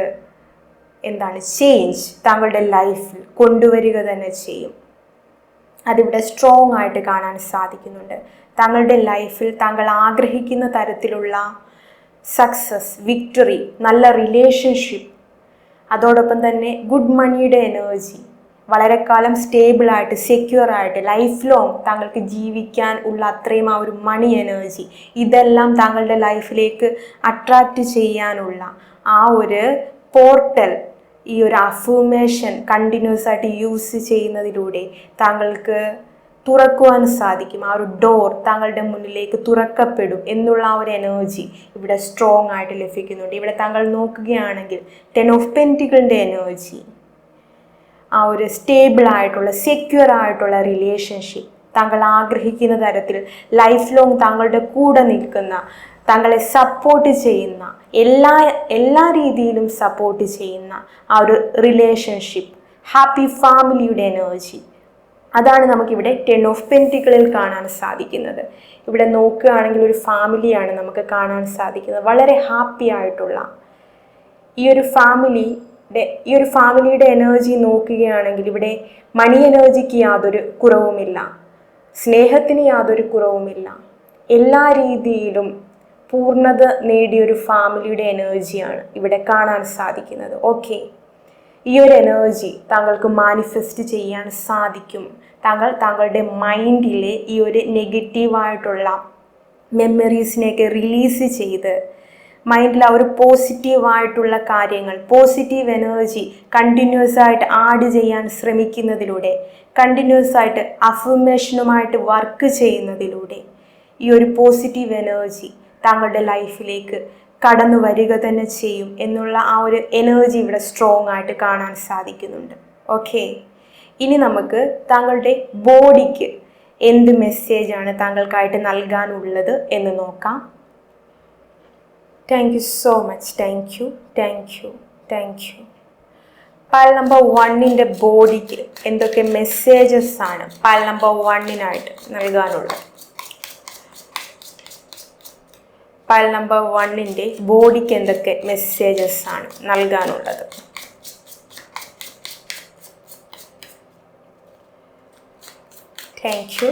ചേഞ്ച് താങ്കളുടെ ലൈഫിൽ കൊണ്ടുവരിക തന്നെ ചെയ്യും. അതിവിടെ സ്ട്രോങ് ആയിട്ട് കാണാൻ സാധിക്കുന്നുണ്ട്. താങ്കളുടെ ലൈഫിൽ താങ്കൾ ആഗ്രഹിക്കുന്ന തരത്തിലുള്ള സക്സസ്, വിക്ടറി, നല്ല റിലേഷൻഷിപ്പ്, അതോടൊപ്പം തന്നെ ഗുഡ് മണിയുടെ എനർജി, വളരെ കാലം സ്റ്റേബിളായിട്ട് സെക്യൂറായിട്ട് ലൈഫ് ലോങ് താങ്കൾക്ക് ജീവിക്കാൻ ഉള്ള അത്രയും ആ ഒരു മണി എനർജി, ഇതെല്ലാം താങ്കളുടെ ലൈഫിലേക്ക് അട്രാക്റ്റ് ചെയ്യാനുള്ള ആ ഒരു പോർട്ടൽ ഈ ഒരു അഫർമേഷൻ കണ്ടിന്യൂസ് ആയിട്ട് യൂസ് ചെയ്യുന്നതിലൂടെ താങ്കൾക്ക് തുറക്കുവാൻ സാധിക്കും. ആ ഒരു ഡോർ താങ്കളുടെ മുന്നിലേക്ക് തുറക്കപ്പെടും എന്നുള്ള ആ ഒരു എനർജി ഇവിടെ സ്ട്രോങ് ആയിട്ട് ലഭിക്കുന്നുണ്ട്. ഇവിടെ താങ്കൾ നോക്കുകയാണെങ്കിൽ 10 ഓഫ് പെന്റിക്കിളിൻ്റെ എനർജി, ആ ഒരു സ്റ്റേബിൾ ആയിട്ടുള്ള സെക്യൂർ ആയിട്ടുള്ള റിലേഷൻഷിപ്പ്, താങ്കൾ ആഗ്രഹിക്കുന്ന തരത്തിൽ ലൈഫ് ലോങ് താങ്കളുടെ കൂടെ നിൽക്കുന്ന, താങ്കളെ സപ്പോർട്ട് ചെയ്യുന്ന, എല്ലാ രീതിയിലും സപ്പോർട്ട് ചെയ്യുന്ന ആ ഒരു റിലേഷൻഷിപ്പ്, ഹാപ്പി ഫാമിലിയുടെ എനർജി, അതാണ് നമുക്കിവിടെ 10 ഓഫ് പെന്റിക്കിളിൽ കാണാൻ സാധിക്കുന്നത്. ഇവിടെ നോക്കുകയാണെങ്കിൽ ഒരു ഫാമിലിയാണ് നമുക്ക് കാണാൻ സാധിക്കുന്നത്. വളരെ ഹാപ്പി ആയിട്ടുള്ള ഈ ഒരു ഫാമിലിയുടെ എനർജി നോക്കുകയാണെങ്കിൽ ഇവിടെ മണി എനർജിക്ക് യാതൊരു കുറവുമില്ല, സ്നേഹത്തിന് യാതൊരു കുറവുമില്ല. എല്ലാ രീതിയിലും പൂർണ്ണത നേടിയൊരു ഫാമിലിയുടെ എനർജിയാണ് ഇവിടെ കാണാൻ സാധിക്കുന്നത്. ഓക്കെ, ഈ ഒരു എനർജി താങ്കൾക്ക് മാനിഫെസ്റ്റ് ചെയ്യാൻ സാധിക്കും. താങ്കളുടെ മൈൻഡിലെ ഈ ഒരു നെഗറ്റീവായിട്ടുള്ള മെമ്മറീസിനെയൊക്കെ റിലീസ് ചെയ്ത് മൈൻഡിൽ ആ ഒരു പോസിറ്റീവായിട്ടുള്ള കാര്യങ്ങൾ, പോസിറ്റീവ് എനർജി കണ്ടിന്യൂസ് ആയിട്ട് ആഡ് ചെയ്യാൻ ശ്രമിക്കുന്നതിലൂടെ, കണ്ടിന്യൂസ് ആയിട്ട് അഫർമേഷനുമായിട്ട് വർക്ക് ചെയ്യുന്നതിലൂടെ ഈ ഒരു പോസിറ്റീവ് എനർജി താങ്കളുടെ ലൈഫിലേക്ക് കടന്നു വരിക തന്നെ ചെയ്യും എന്നുള്ള ആ ഒരു എനർജി ഇവിടെ സ്ട്രോങ് ആയിട്ട് കാണാൻ സാധിക്കുന്നുണ്ട്. ഓക്കെ, ഇനി നമുക്ക് താങ്കളുടെ ബോഡിക്ക് എന്ത് മെസ്സേജാണ് താങ്കൾക്കായിട്ട് നൽകാനുള്ളത് എന്ന് നോക്കാം. Thank you so much. Thank you. Pile number 1ൻ്റെ ബോഡിക്ക് എന്തൊക്കെ മെസ്സേജസ് ആണ് പൈൽ നമ്പർ 1നായിട്ട് നൽകാനുള്ളത്? പൈൽ നമ്പർ 1ൻ്റെ ബോഡിക്ക് എന്തൊക്കെ മെസ്സേജസ് ആണ് നൽകാനുള്ളത്? Thank you.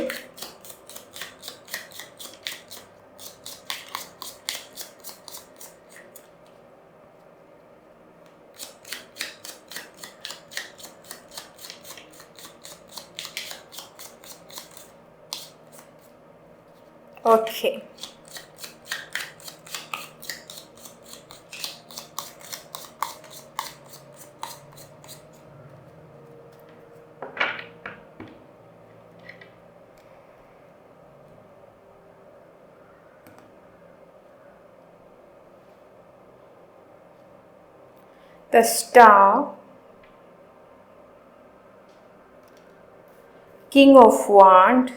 Okay, the Star, King of Wands,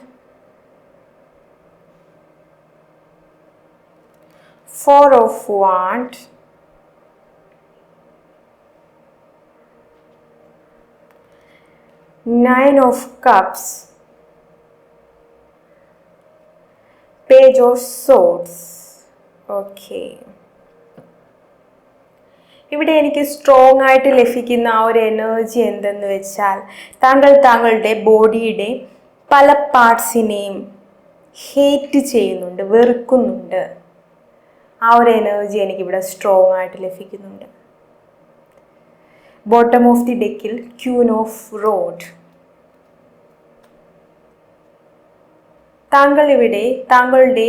4 of Wands, Nine of Cups, Page of Swords. Okay, ഇവിടെ എനിക്ക് സ്ട്രോങ് ആയിട്ട് ലഭിക്കുന്ന ആ ഒരു എനർജി എന്തെന്ന് വെച്ചാൽ താങ്കളുടെ ബോഡിയുടെ പല പാർട്സിനെയും ഹേറ്റ് ചെയ്യുന്നുണ്ട്, വെറുക്കുന്നുണ്ട്. ആ ഒരു എനർജി എനിക്കിവിടെ സ്ട്രോങ് ആയിട്ട് ലഭിക്കുന്നുണ്ട്. ബോട്ടം ഓഫ് ദി ഡെക്കിൽ ക്യൂൻ ഓഫ് റോഡ്. താങ്കളിവിടെ താങ്കളുടെ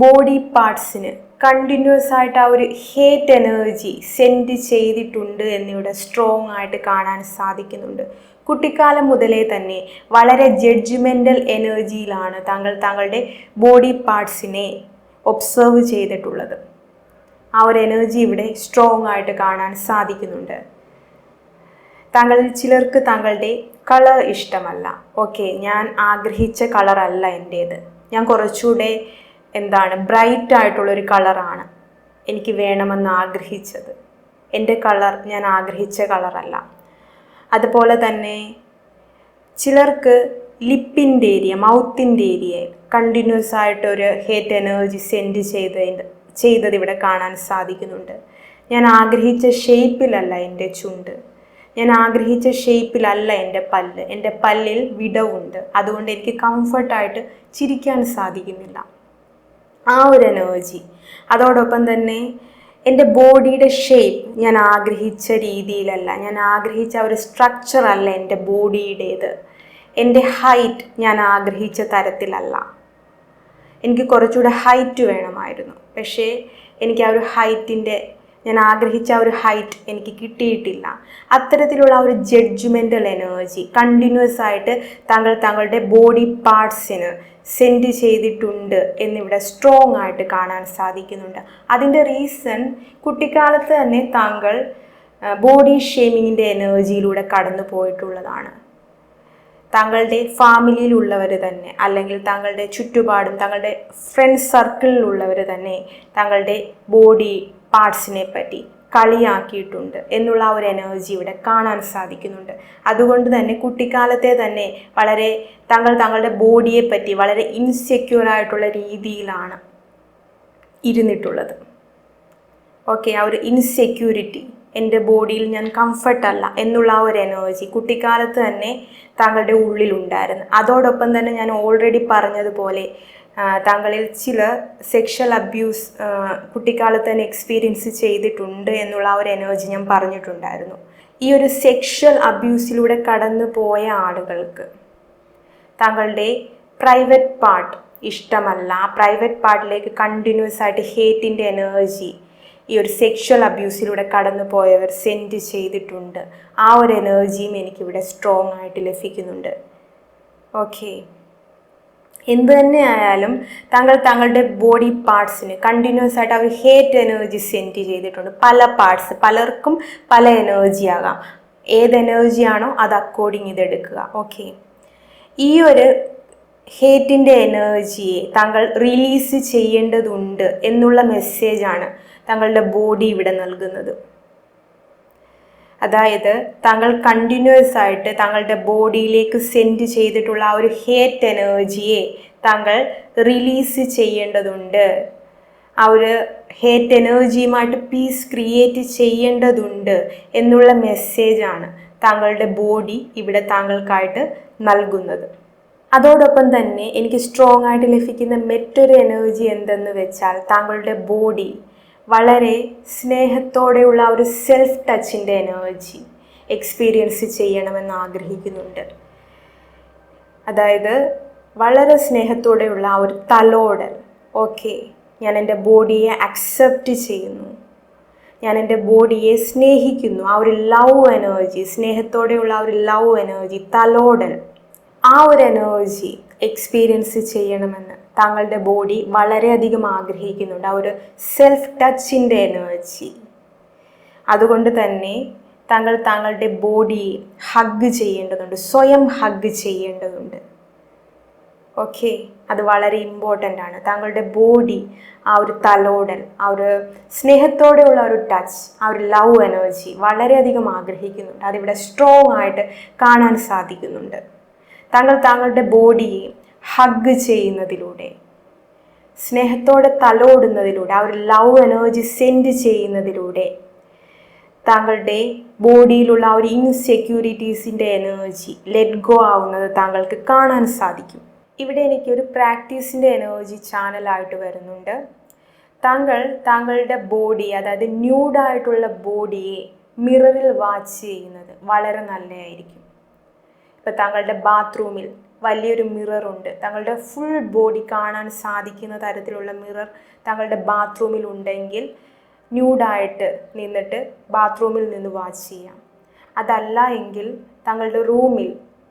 ബോഡി പാർട്സിന് കണ്ടിന്യൂസ് ആയിട്ട് ആ ഒരു ഹേറ്റ് എനർജി സെൻഡ് ചെയ്തിട്ടുണ്ട് എന്നിവിടെ സ്ട്രോങ് ആയിട്ട് കാണാൻ സാധിക്കുന്നുണ്ട്. കുട്ടിക്കാലം മുതലേ തന്നെ വളരെ ജഡ്ജ്മെൻ്റൽ എനർജിയിലാണ് താങ്കളുടെ ബോഡി പാർട്സിനെ ഒബ്സർവ് ചെയ്തിട്ടുള്ളത്. ആ ഒരു എനർജി ഇവിടെ സ്ട്രോങ് ആയിട്ട് കാണാൻ സാധിക്കുന്നുണ്ട്. താങ്കളിൽ ചിലർക്ക് താങ്കളുടെ കളർ ഇഷ്ടമല്ല. ഓക്കെ, ഞാൻ ആഗ്രഹിച്ച കളറല്ല എൻ്റേത്. ഞാൻ കുറച്ചുകൂടെ ബ്രൈറ്റ് ആയിട്ടുള്ളൊരു കളറാണ് എനിക്ക് വേണമെന്ന് ആഗ്രഹിച്ചത്. എൻ്റെ കളർ ഞാൻ ആഗ്രഹിച്ച കളറല്ല. അതുപോലെ തന്നെ ചിലർക്ക് ലിപ്പിൻ്റെ ഏരിയ, മൗത്തിൻ്റെ ഏരിയ കണ്ടിന്യൂസ് ആയിട്ടൊരു ഹേറ്റ് എനർജി സെൻഡ് ചെയ്തത് ഇവിടെ കാണാൻ സാധിക്കുന്നുണ്ട്. ഞാൻ ആഗ്രഹിച്ച ഷേപ്പിലല്ല എൻ്റെ ചുണ്ട്, ഞാൻ ആഗ്രഹിച്ച ഷേപ്പിലല്ല എൻ്റെ പല്ലിൽ വിടവുണ്ട്, അതുകൊണ്ട് എനിക്ക് കംഫർട്ടായിട്ട് ചിരിക്കാൻ സാധിക്കുന്നില്ല. ആ ഒരു എനർജി. അതോടൊപ്പം തന്നെ എൻ്റെ ബോഡിയുടെ ഷേപ്പ് ഞാൻ ആഗ്രഹിച്ച രീതിയിലല്ല, ഞാൻ ആഗ്രഹിച്ച ഒരു സ്ട്രക്ചർ അല്ല എൻ്റെ ബോഡിയുടേത്. എൻ്റെ ഹൈറ്റ് ഞാൻ ആഗ്രഹിച്ച തരത്തിലല്ല. എനിക്ക് കുറച്ചുകൂടെ ഹൈറ്റ് വേണമായിരുന്നു, പക്ഷേ എനിക്ക് ആ ഒരു ഞാൻ ആഗ്രഹിച്ച ആ ഒരു ഹൈറ്റ് എനിക്ക് കിട്ടിയിട്ടില്ല. അത്തരത്തിലുള്ള ആ ഒരു ജഡ്ജ്മെൻ്റൽ എനർജി കണ്ടിന്യൂസ് ആയിട്ട് താങ്കളുടെ ബോഡി പാർട്സിന് സെൻഡ് ചെയ്തിട്ടുണ്ട് എന്നിവിടെ സ്ട്രോങ് ആയിട്ട് കാണാൻ സാധിക്കുന്നുണ്ട്. അതിൻ്റെ റീസൺ കുട്ടിക്കാലത്ത് തന്നെ താങ്കൾ ബോഡി ഷേമിങ്ങിൻ്റെ എനർജിയിലൂടെ കടന്നു പോയിട്ടുള്ളതാണ്. താങ്കളുടെ ഫാമിലിയിലുള്ളവർ തന്നെ, അല്ലെങ്കിൽ താങ്കളുടെ ചുറ്റുപാടും താങ്കളുടെ ഫ്രണ്ട് സർക്കിളിലുള്ളവർ തന്നെ താങ്കളുടെ ബോഡി പാർട്സിനെ പറ്റി കളിയാക്കിയിട്ടുണ്ട് എന്നുള്ള ആ ഒരു എനർജി ഇവിടെ കാണാൻ സാധിക്കുന്നുണ്ട്. അതുകൊണ്ട് തന്നെ കുട്ടിക്കാലത്തെ തന്നെ താങ്കളുടെ ബോഡിയെ പറ്റി വളരെ ഇൻസെക്യൂർ ആയിട്ടുള്ള രീതിയിലാണ് ഇരുന്നിട്ടുള്ളത്. ഓക്കെ, ആ ഒരു ഇൻസെക്യൂരിറ്റി, എൻ്റെ ബോഡിയിൽ ഞാൻ കംഫർട്ടല്ല എന്നുള്ള ആ ഒരു എനർജി കുട്ടിക്കാലത്ത് തന്നെ താങ്കളുടെ ഉള്ളിലുണ്ടായിരുന്നു. അതോടൊപ്പം തന്നെ ഞാൻ ഓൾറെഡി പറഞ്ഞതുപോലെ താങ്കളിൽ ചില സെക്ഷൽ അബ്യൂസ് കുട്ടിക്കാലത്ത് തന്നെ എക്സ്പീരിയൻസ് ചെയ്തിട്ടുണ്ട് എന്നുള്ള ആ ഒരു എനർജി ഞാൻ പറഞ്ഞിട്ടുണ്ടായിരുന്നു. ഈ ഒരു സെക്ഷൽ അബ്യൂസിലൂടെ കടന്നു പോയ ആളുകൾക്ക് താങ്കളുടെ പ്രൈവറ്റ് പാർട്ട് ഇഷ്ടമല്ല, പ്രൈവറ്റ് പാർട്ടിലേക്ക് കണ്ടിന്യൂസ് ആയിട്ട് ഹേറ്റിൻ്റെ എനർജി ഈ ഒരു സെക്ഷൽ അബ്യൂസിലൂടെ കടന്നു പോയവർ സെൻഡ് ചെയ്തിട്ടുണ്ട്. ആ ഒരു എനർജിയും എനിക്കിവിടെ സ്ട്രോങ് ആയിട്ട് ലഭിക്കുന്നുണ്ട്. ഓക്കെ, എന്ത് തന്നെ ആയാലും താങ്കളുടെ ബോഡി പാർട്സിന് കണ്ടിന്യൂസ് ആയിട്ട് അവർ ഹേറ്റ് എനർജി സെൻഡ് ചെയ്തിട്ടുണ്ട്. പല പാർട്സ്, പലർക്കും പല എനർജി ആകാം. ഏത് എനർജിയാണോ അത് അക്കോർഡിങ് ഇതെടുക്കുക. ഓക്കെ, ഈ ഒരു ഹേറ്റിൻ്റെ എനർജിയെ താങ്കൾ റിലീസ് ചെയ്യേണ്ടതുണ്ട് എന്നുള്ള മെസ്സേജാണ് താങ്കളുടെ ബോഡി ഇവിടെ നൽകുന്നത്. അതായത് താങ്കൾ കണ്ടിന്യൂസ് ആയിട്ട് താങ്കളുടെ ബോഡിയിലേക്ക് സെൻഡ് ചെയ്തിട്ടുള്ള ആ ഒരു ഹേറ്റ് എനർജിയെ താങ്കൾ റിലീസ് ചെയ്യേണ്ടതുണ്ട്. ആ ഒരു ഹേറ്റ് എനർജിയുമായിട്ട് പീസ് ക്രിയേറ്റ് ചെയ്യേണ്ടതുണ്ട് എന്നുള്ള മെസ്സേജാണ് താങ്കളുടെ ബോഡി ഇവിടെ താങ്കൾക്കായിട്ട് നൽകുന്നത്. അതോടൊപ്പം തന്നെ എനിക്ക് സ്ട്രോങ് ആയിട്ട് ലഭിക്കുന്ന മറ്റൊരു എനർജി എന്തെന്ന് വെച്ചാൽ താങ്കളുടെ ബോഡി വളരെ സ്നേഹത്തോടെയുള്ള ഒരു സെൽഫ് ടച്ചിൻ്റെ എനർജി എക്സ്പീരിയൻസ് ചെയ്യണമെന്ന് ആഗ്രഹിക്കുന്നുണ്ട്. അതായത് വളരെ സ്നേഹത്തോടെയുള്ള ആ ഒരു തലോടൽ. ഓക്കെ, ഞാൻ എൻ്റെ ബോഡിയെ അക്സെപ്റ്റ് ചെയ്യുന്നു, ഞാൻ എൻ്റെ ബോഡിയെ സ്നേഹിക്കുന്നു. ആ ഒരു ലവ് എനർജി, സ്നേഹത്തോടെയുള്ള ആ ഒരു ലവ് എനർജി, തലോടൽ, ആ ഒരു എനർജി എക്സ്പീരിയൻസ് ചെയ്യണമെന്ന് താങ്കളുടെ ബോഡി വളരെയധികം ആഗ്രഹിക്കുന്നുണ്ട്. ആ ഒരു സെൽഫ് ടച്ചിൻ്റെ എനർജി. അതുകൊണ്ട് തന്നെ താങ്കളുടെ ബോഡിയെ ഹഗ് ചെയ്യേണ്ടതുണ്ട്, സ്വയം ഹഗ് ചെയ്യേണ്ടതുണ്ട്. ഓക്കെ, അത് വളരെ ഇമ്പോർട്ടൻ്റ് ആണ്. താങ്കളുടെ ബോഡി ആ ഒരു തലോടൽ, ആ ഒരു സ്നേഹത്തോടെയുള്ള ഒരു ടച്ച്, ആ ഒരു ലവ് എനർജി വളരെയധികം ആഗ്രഹിക്കുന്നുണ്ട്. അതിവിടെ സ്ട്രോങ് ആയിട്ട് കാണാൻ സാധിക്കുന്നുണ്ട്. താങ്കളുടെ ബോഡിയെ ഹഗ് ചെയ്യുന്നതിലൂടെ, സ്നേഹത്തോടെ തലോടുന്നതിലൂടെ, ആ ഒരു ലവ് എനർജി സെൻഡ് ചെയ്യുന്നതിലൂടെ താങ്കളുടെ ബോഡിയിലുള്ള ആ ഒരു ഇൻസെക്യൂരിറ്റീസിൻ്റെ എനർജി ലെറ്റ് ഗോ ആവുന്നത് താങ്കൾക്ക് കാണാൻ സാധിക്കും. ഇവിടെ എനിക്കൊരു പ്രാക്ടീസിൻ്റെ എനർജി ചാനലായിട്ട് വരുന്നുണ്ട്. താങ്കളുടെ ബോഡി, അതായത് ന്യൂഡായിട്ടുള്ള ബോഡിയെ മിററിൽ വാച്ച് ചെയ്യുന്നത് വളരെ നല്ലതായിരിക്കും. ഇപ്പം താങ്കളുടെ ബാത്റൂമിൽ വലിയൊരു മിററുണ്ട്, താങ്കളുടെ ഫുൾ ബോഡി കാണാൻ സാധിക്കുന്ന തരത്തിലുള്ള മിറർ താങ്കളുടെ ബാത്റൂമിൽ ഉണ്ടെങ്കിൽ ന്യൂഡായിട്ട് നിന്നിട്ട് ബാത്റൂമിൽ നിന്ന് വാച്ച് ചെയ്യാം. അതല്ല എങ്കിൽ താങ്കളുടെ റൂമിൽ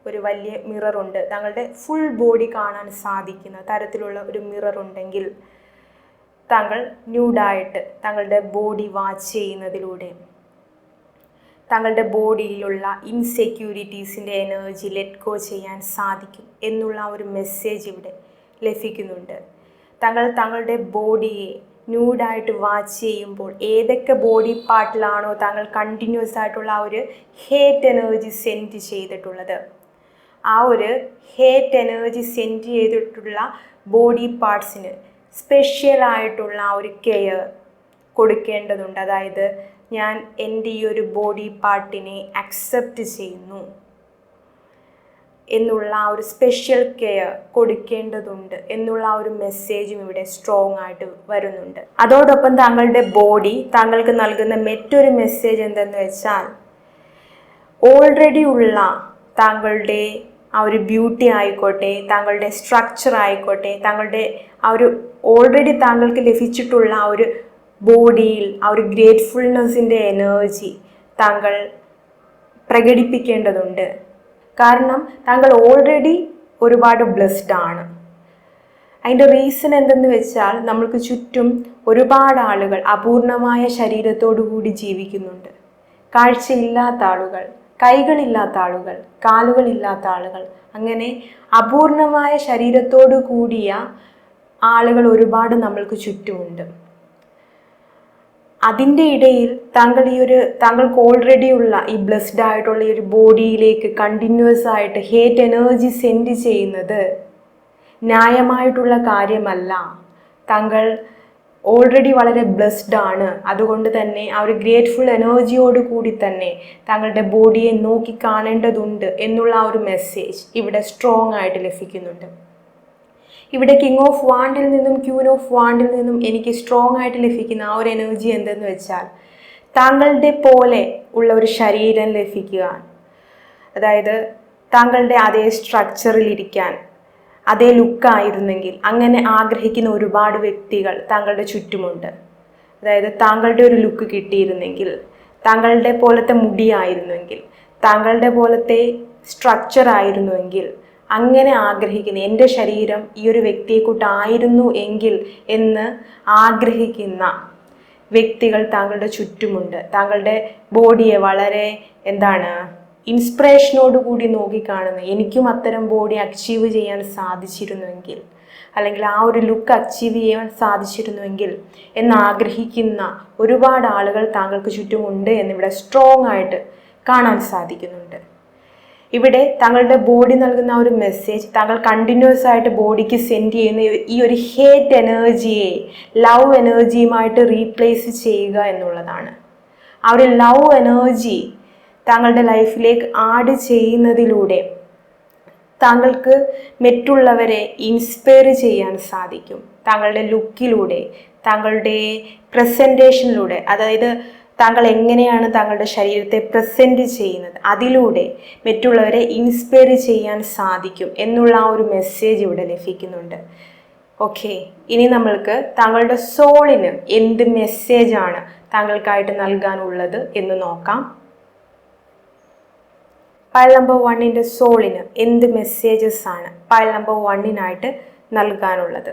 ഒരു വലിയ മിററുണ്ട്, താങ്കളുടെ ഫുൾ ബോഡി കാണാൻ സാധിക്കുന്ന തരത്തിലുള്ള ഒരു മിറർ ഉണ്ടെങ്കിൽ താങ്കൾ ന്യൂഡായിട്ട് താങ്കളുടെ ബോഡി വാച്ച് ചെയ്യുന്നതിലൂടെ താങ്കളുടെ ബോഡിയിലുള്ള ഇൻസെക്യൂരിറ്റീസിൻ്റെ എനർജി ലെറ്റ് ഗോ ചെയ്യാൻ സാധിക്കും എന്നുള്ള ഒരു മെസ്സേജ് ഇവിടെ ലഭിക്കുന്നുണ്ട്. താങ്കളുടെ ബോഡിയെ ന്യൂഡായിട്ട് വാച്ച് ചെയ്യുമ്പോൾ ഏതൊക്കെ ബോഡി പാർട്ടിലാണോ താങ്കൾ കണ്ടിന്യൂസ് ആയിട്ടുള്ള ആ ഒരു ഹേറ്റ് എനർജി സെൻഡ് ചെയ്തിട്ടുള്ളത്, ആ ഒരു ഹേറ്റ് എനർജി സെൻഡ് ചെയ്തിട്ടുള്ള ബോഡി പാർട്സിന് സ്പെഷ്യലായിട്ടുള്ള ആ ഒരു കെയർ കൊടുക്കേണ്ടതുണ്ട്. അതായത് ഞാൻ എൻ്റെ ഈ ഒരു ബോഡി പാർട്ടിനെ അക്സെപ്റ്റ് ചെയ്യുന്നു എന്നുള്ള ആ ഒരു സ്പെഷ്യൽ കെയർ കൊടുക്കേണ്ടതുണ്ട് എന്നുള്ള ആ ഒരു മെസ്സേജും ഇവിടെ സ്ട്രോങ് ആയിട്ട് വരുന്നുണ്ട്. അതോടൊപ്പം താങ്കളുടെ ബോഡി താങ്കൾക്ക് നൽകുന്ന മറ്റൊരു മെസ്സേജ് എന്തെന്ന് വെച്ചാൽ, ഓൾറെഡി ഉള്ള താങ്കളുടെ ആ ഒരു ബ്യൂട്ടി ആയിക്കോട്ടെ, താങ്കളുടെ സ്ട്രക്ചർ ആയിക്കോട്ടെ, താങ്കളുടെ ആ ഒരു ഓൾറെഡി താങ്കൾക്ക് ലഭിച്ചിട്ടുള്ള ആ ഒരു ബോഡിയിൽ ആ ഒരു ഗ്രേറ്റ്ഫുൾനെസ്സിൻ്റെ എനർജി താങ്കൾ പ്രകടിപ്പിക്കേണ്ടതുണ്ട്. കാരണം താങ്കൾ ഓൾറെഡി ഒരുപാട് ബ്ലെസ്ഡ് ആണ്. അതിൻ്റെ റീസൺ എന്തെന്ന് വെച്ചാൽ, നമ്മൾക്ക് ചുറ്റും ഒരുപാട് ആളുകൾ അപൂർണമായ ശരീരത്തോടു കൂടി ജീവിക്കുന്നുണ്ട്. കാഴ്ചയില്ലാത്ത ആളുകൾ, കൈകളില്ലാത്ത ആളുകൾ, കാലുകളില്ലാത്ത ആളുകൾ, അങ്ങനെ അപൂർണമായ ശരീരത്തോടു കൂടിയ ആളുകൾ ഒരുപാട് നമ്മൾക്ക് ചുറ്റുമുണ്ട്. അതിൻ്റെ ഇടയിൽ താങ്കൾക്ക് ഓൾറെഡി ഉള്ള ഈ ബ്ലെസ്ഡ് ആയിട്ടുള്ള ഈ ഒരു ബോഡിയിലേക്ക് കണ്ടിന്യൂസ് ആയിട്ട് ഹേറ്റ് എനർജി സെൻഡ് ചെയ്യുന്നത് ന്യായമായിട്ടുള്ള കാര്യമല്ല. താങ്കൾ ഓൾറെഡി വളരെ ബ്ലെസ്ഡ് ആണ്. അതുകൊണ്ട് തന്നെ ആ ഒരു ഗ്രേറ്റ്ഫുൾ എനർജിയോട് കൂടി തന്നെ താങ്കളുടെ ബോഡിയെ നോക്കി കാണേണ്ടതുണ്ട് എന്നുള്ള ആ ഒരു മെസ്സേജ് ഇവിടെ സ്ട്രോങ് ആയിട്ട് ലഭിക്കുന്നുണ്ട്. ഇവിടെ കിങ് ഓഫ് വാണ്ടിൽ നിന്നും ക്യൂൻ ഓഫ് വാണ്ടിൽ നിന്നും എനിക്ക് സ്ട്രോങ് ആയിട്ട് ലഭിക്കുന്ന ആ ഒരു എനർജി എന്തെന്ന് വെച്ചാൽ, താങ്കളുടെ പോലെ ഉള്ള ഒരു ശരീരം ലഭിക്കുക, അതായത് താങ്കളുടെ അതേ സ്ട്രക്ചറിലിരിക്കാൻ, അതേ ലുക്കായിരുന്നെങ്കിൽ അങ്ങനെ ആഗ്രഹിക്കുന്ന ഒരുപാട് വ്യക്തികൾ താങ്കളുടെ ചുറ്റുമുണ്ട്. അതായത് താങ്കളുടെ ഒരു ലുക്ക് കിട്ടിയിരുന്നെങ്കിൽ, താങ്കളുടെ പോലത്തെ മുടിയായിരുന്നുവെങ്കിൽ, താങ്കളുടെ പോലത്തെ സ്ട്രക്ചർ ആയിരുന്നുവെങ്കിൽ, അങ്ങനെ ആഗ്രഹിക്കുന്ന, എൻ്റെ ശരീരം ഈ ഒരു വ്യക്തിയെക്കൂട്ടായിരുന്നു എങ്കിൽ എന്ന് ആഗ്രഹിക്കുന്ന വ്യക്തികൾ താങ്കളുടെ ചുറ്റുമുണ്ട്. താങ്കളുടെ ബോഡിയെ വളരെ ഇൻസ്പിറേഷനോടുകൂടി നോക്കിക്കാണുന്ന, എനിക്കും അത്തരം ബോഡി അച്ചീവ് ചെയ്യാൻ സാധിച്ചിരുന്നുവെങ്കിൽ, അല്ലെങ്കിൽ ആ ഒരു ലുക്ക് അച്ചീവ് ചെയ്യാൻ സാധിച്ചിരുന്നുവെങ്കിൽ എന്നാഗ്രഹിക്കുന്ന ഒരുപാട് ആളുകൾ താങ്കൾക്ക് ചുറ്റുമുണ്ട് എന്നിവിടെ സ്ട്രോങ് ആയിട്ട് കാണാൻ സാധിക്കുന്നുണ്ട്. ഇവിടെ താങ്കളുടെ ബോഡി നൽകുന്ന ഒരു മെസ്സേജ്, താങ്കൾ കണ്ടിന്യൂസ് ആയിട്ട് ബോഡിക്ക് സെൻഡ് ചെയ്യുന്ന ഈ ഒരു ഹേറ്റ് എനർജിയെ ലവ് എനർജിയുമായിട്ട് റീപ്ലേസ് ചെയ്യുക എന്നുള്ളതാണ്. ആ ഒരു ലവ് എനർജി താങ്കളുടെ ലൈഫിലേക്ക് ആഡ് ചെയ്യുന്നതിലൂടെ താങ്കൾക്ക് മറ്റുള്ളവരെ ഇൻസ്പയർ ചെയ്യാൻ സാധിക്കും. താങ്കളുടെ ലുക്കിലൂടെ, താങ്കളുടെ പ്രസൻറ്റേഷനിലൂടെ, അതായത് താങ്കൾ എങ്ങനെയാണ് താങ്കളുടെ ശരീരത്തെ പ്രസൻറ്റ് ചെയ്യുന്നത്, അതിലൂടെ മറ്റുള്ളവരെ ഇൻസ്പയർ ചെയ്യാൻ സാധിക്കും എന്നുള്ള ആ ഒരു മെസ്സേജ് ഇവിടെ ലഭിക്കുന്നുണ്ട്. ഓക്കെ, ഇനി നമ്മൾക്ക് താങ്കളുടെ സോളിന് എന്ത് മെസ്സേജാണ് താങ്കൾക്കായിട്ട് നൽകാനുള്ളത് എന്ന് നോക്കാം. പൈൽ നമ്പർ 1ൻ്റെ സോളിന് എന്ത് മെസ്സേജസ് ആണ് പൈൽ നമ്പർ 1നായിട്ട് നൽകാനുള്ളത്?